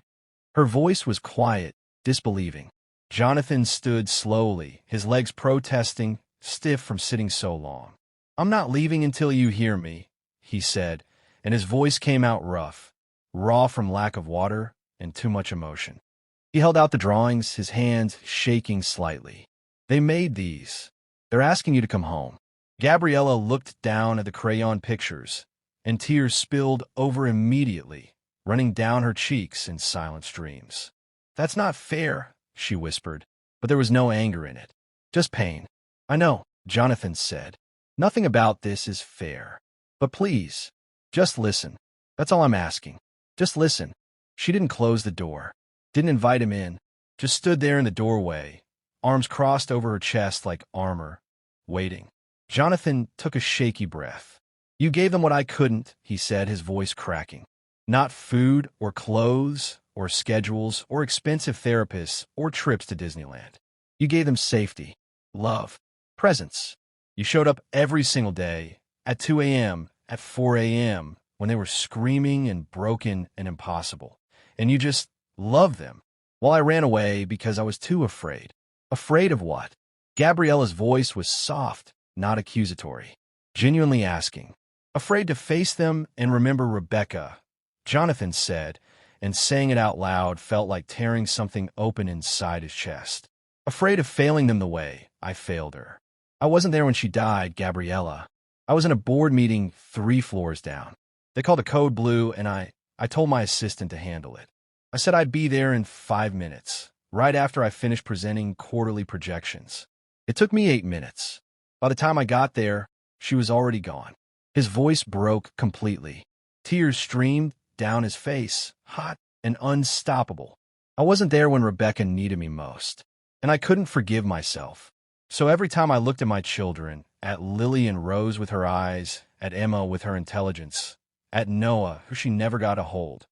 Her voice was quiet, disbelieving. Jonathan stood slowly, his legs protesting, stiff from sitting so long. I'm not leaving until you hear me, he said, and his voice came out rough, raw from lack of water and too much emotion. He held out the drawings, his hands shaking slightly. They made these. They're asking you to come home. Gabriella looked down at the crayon pictures, and tears spilled over immediately, running down her cheeks in silent streams. "That's not fair," she whispered, but there was no anger in it. Just pain. "I know," Jonathan said. "Nothing about this is fair. But please, just listen. That's all I'm asking. Just listen." She didn't close the door, didn't invite him in, just stood there in the doorway, arms crossed over her chest like armor, waiting. Jonathan took a shaky breath. "You gave them what I couldn't," he said, his voice cracking. "Not food or clothes or schedules or expensive therapists or trips to Disneyland. You gave them safety, love, presence. You showed up every single day, at 2 a.m., at 4 a.m., when they were screaming and broken and impossible. And you just loved them. While I ran away because I was too afraid." Afraid of what? Gabriella's voice was soft, not accusatory, genuinely asking. "Afraid to face them and remember Rebecca," Jonathan said, and saying it out loud felt like tearing something open inside his chest. "Afraid of failing them the way I failed her. I wasn't there when she died, Gabriella. I was in a board meeting 3 floors down. They called a code blue, and I told my assistant to handle it. I said I'd be there in 5 minutes, right after I finished presenting quarterly projections. It took me 8 minutes. By the time I got there, she was already gone." His voice broke completely. Tears streamed down his face, hot and unstoppable. "I wasn't there when Rebecca needed me most, and I couldn't forgive myself. So every time I looked at my children, at Lily and Rose with her eyes, at Emma with her intelligence, at Noah, who she never got a hold,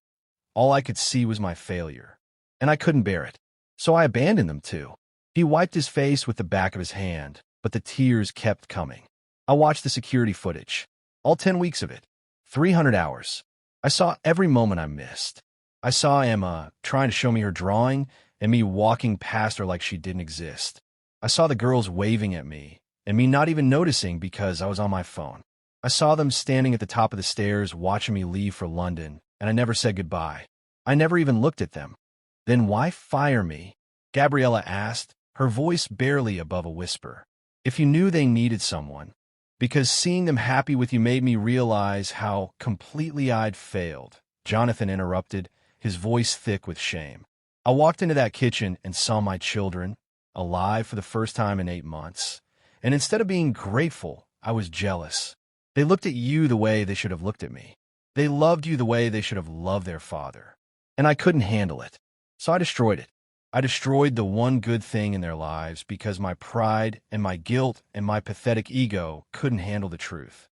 all I could see was my failure. And I couldn't bear it. So I abandoned them too." He wiped his face with the back of his hand, but the tears kept coming. "I watched the security footage, all 10 weeks of it, 300 hours. I saw every moment I missed. I saw Emma trying to show me her drawing and me walking past her like she didn't exist. I saw the girls waving at me and me not even noticing because I was on my phone. I saw them standing at the top of the stairs watching me leave for London, and I never said goodbye. I never even looked at them." "Then why fire me?" Gabriella asked, her voice barely above a whisper. "If you knew they needed someone." "Because seeing them happy with you made me realize how completely I'd failed," Jonathan interrupted, his voice thick with shame. "I walked into that kitchen and saw my children, alive for the first time in 8 months. And instead of being grateful, I was jealous. They looked at you the way they should have looked at me. They loved you the way they should have loved their father. And I couldn't handle it. So I destroyed it. I destroyed the one good thing in their lives because my pride and my guilt and my pathetic ego couldn't handle the truth."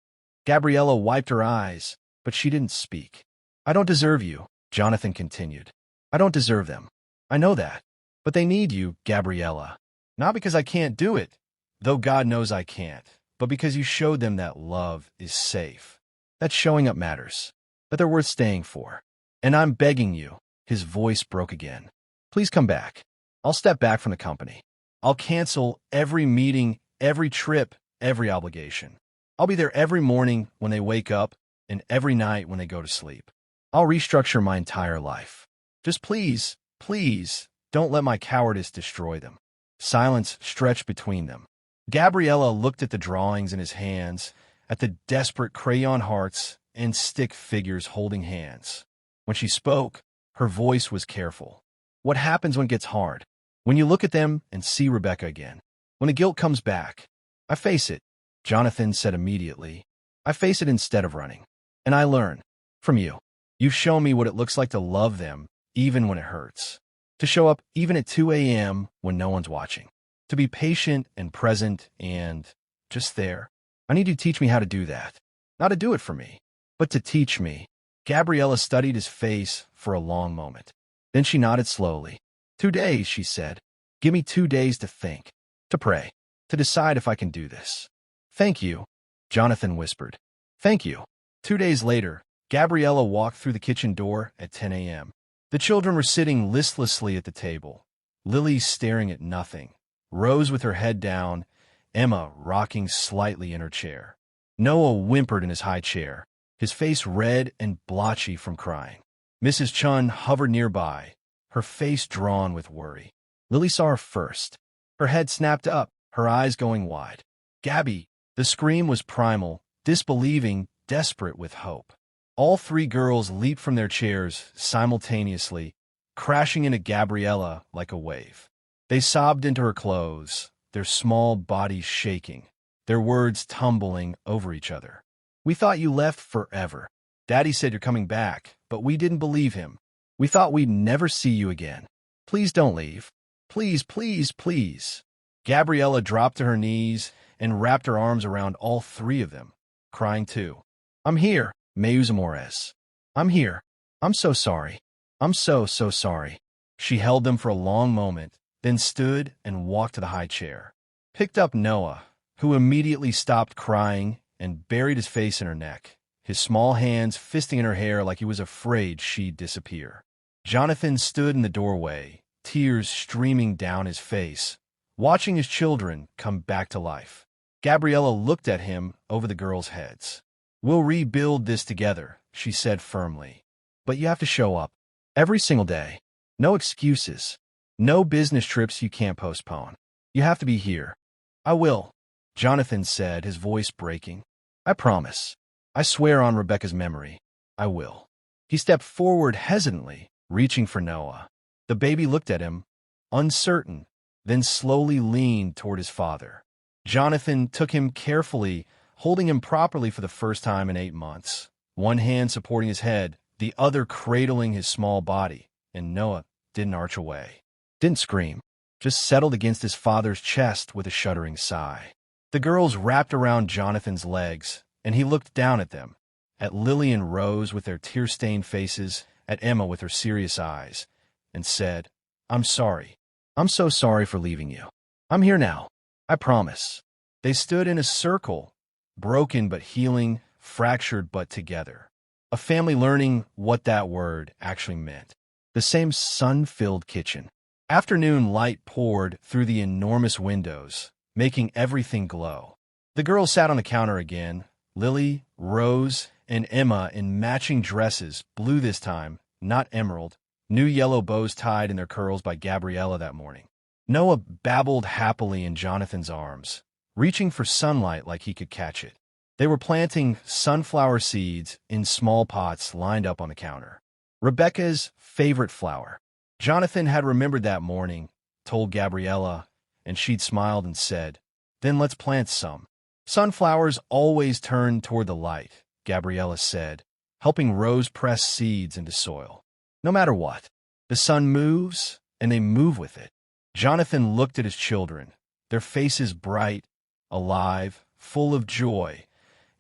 Gabriella wiped her eyes, but she didn't speak. "I don't deserve you," Jonathan continued. "I don't deserve them. I know that. But they need you, Gabriella. Not because I can't do it, though God knows I can't, but because you showed them that love is safe. That showing up matters. That they're worth staying for. And I'm begging you," his voice broke again. "Please come back. I'll step back from the company. I'll cancel every meeting, every trip, every obligation. I'll be there every morning when they wake up and every night when they go to sleep. I'll restructure my entire life. Just please, please, don't let my cowardice destroy them." Silence stretched between them. Gabriella looked at the drawings in his hands, at the desperate crayon hearts and stick figures holding hands. When she spoke, her voice was careful. "What happens when it gets hard? When you look at them and see Rebecca again? When the guilt comes back?" "I face it," Jonathan said immediately. "I face it instead of running. And I learn. From you. You've shown me what it looks like to love them, even when it hurts. To show up even at 2 a.m. when no one's watching. To be patient and present and just there. I need you to teach me how to do that. Not to do it for me, but to teach me." Gabriella studied his face for a long moment. Then she nodded slowly. 2 days, she said. "Give me 2 days to think, to pray, to decide if I can do this." "Thank you," Jonathan whispered. "Thank you." 2 days later, Gabriella walked through the kitchen door at 10 a.m. The children were sitting listlessly at the table, Lily staring at nothing, Rose with her head down, Emma rocking slightly in her chair. Noah whimpered in his high chair, his face red and blotchy from crying. Mrs. Chun hovered nearby, her face drawn with worry. Lily saw her first. Her head snapped up, her eyes going wide. "Gabby, The scream was primal, disbelieving, desperate with hope. All three girls leaped from their chairs simultaneously, crashing into Gabriella like a wave. They sobbed into her clothes, their small bodies shaking, their words tumbling over each other. "We thought you left forever. Daddy said you're coming back, but we didn't believe him. We thought we'd never see you again. Please don't leave. Please, please, please." Gabriella dropped to her knees and wrapped her arms around all three of them, crying too. "I'm here, meus amores. I'm here. I'm so sorry. I'm so sorry." She held them for a long moment, then stood and walked to the high chair, picked up Noah, who immediately stopped crying and buried his face in her neck, his small hands fisting in her hair like he was afraid she'd disappear. Jonathan stood in the doorway, tears streaming down his face, watching his children come back to life. Gabriella looked at him over the girls' heads. "We'll rebuild this together," she said firmly. "But you have to show up. Every single day. No excuses. No business trips you can't postpone. You have to be here." "I will," Jonathan said, his voice breaking. "I promise. I swear on Rebecca's memory. I will." He stepped forward hesitantly, reaching for Noah. The baby looked at him, uncertain, then slowly leaned toward his father. Jonathan took him carefully, holding him properly for the first time in 8 months, one hand supporting his head, the other cradling his small body, and Noah didn't arch away, didn't scream, just settled against his father's chest with a shuddering sigh. The girls wrapped around Jonathan's legs, and he looked down at them, at Lily and Rose with their tear-stained faces, at Emma with her serious eyes, and said, "I'm sorry. I'm so sorry for leaving you. I'm here now. I promise." They stood in a circle, broken but healing, fractured but together. A family learning what that word actually meant. The same sun-filled kitchen. Afternoon light poured through the enormous windows, making everything glow. The girls sat on the counter again, Lily, Rose, and Emma in matching dresses, blue this time, not emerald, new yellow bows tied in their curls by Gabriella that morning. Noah babbled happily in Jonathan's arms, reaching for sunlight like he could catch it. They were planting sunflower seeds in small pots lined up on the counter. Rebecca's favorite flower. Jonathan had remembered that morning, told Gabriella, and she'd smiled and said, "Then let's plant some." "Sunflowers always turn toward the light," Gabriella said, helping Rose press seeds into soil. "No matter what, the sun moves, and they move with it." Jonathan looked at his children, their faces bright, alive, full of joy,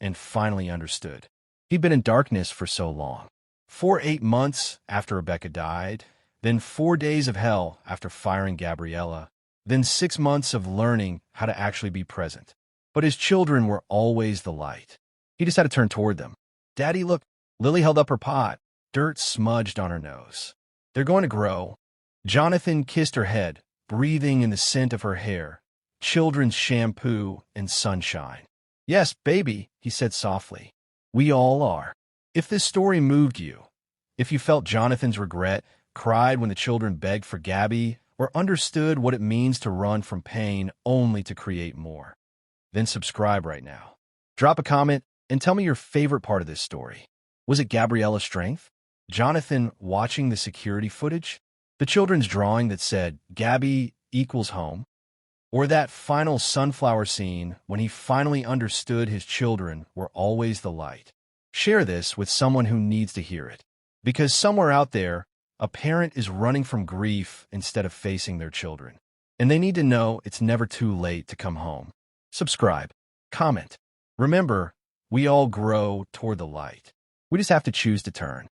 and finally understood. He'd been in darkness for so long. 8 months after Rebecca died, then 4 days of hell after firing Gabriella, then 6 months of learning how to actually be present. But his children were always the light. He just had to turn toward them. "Daddy, look." Lily held up her pot, dirt smudged on her nose. "They're going to grow." Jonathan kissed her head, breathing in the scent of her hair, children's shampoo and sunshine. "Yes, baby," he said softly. "We all are." If this story moved you, if you felt Jonathan's regret, cried when the children begged for Gabby, or understood what it means to run from pain only to create more, then subscribe right now. Drop a comment and tell me your favorite part of this story. Was it Gabriella's strength? Jonathan watching the security footage? The children's drawing that said, "Gabby equals home"? Or that final sunflower scene when he finally understood his children were always the light? Share this with someone who needs to hear it. Because somewhere out there, a parent is running from grief instead of facing their children. And they need to know it's never too late to come home. Subscribe. Comment. Remember, we all grow toward the light. We just have to choose to turn.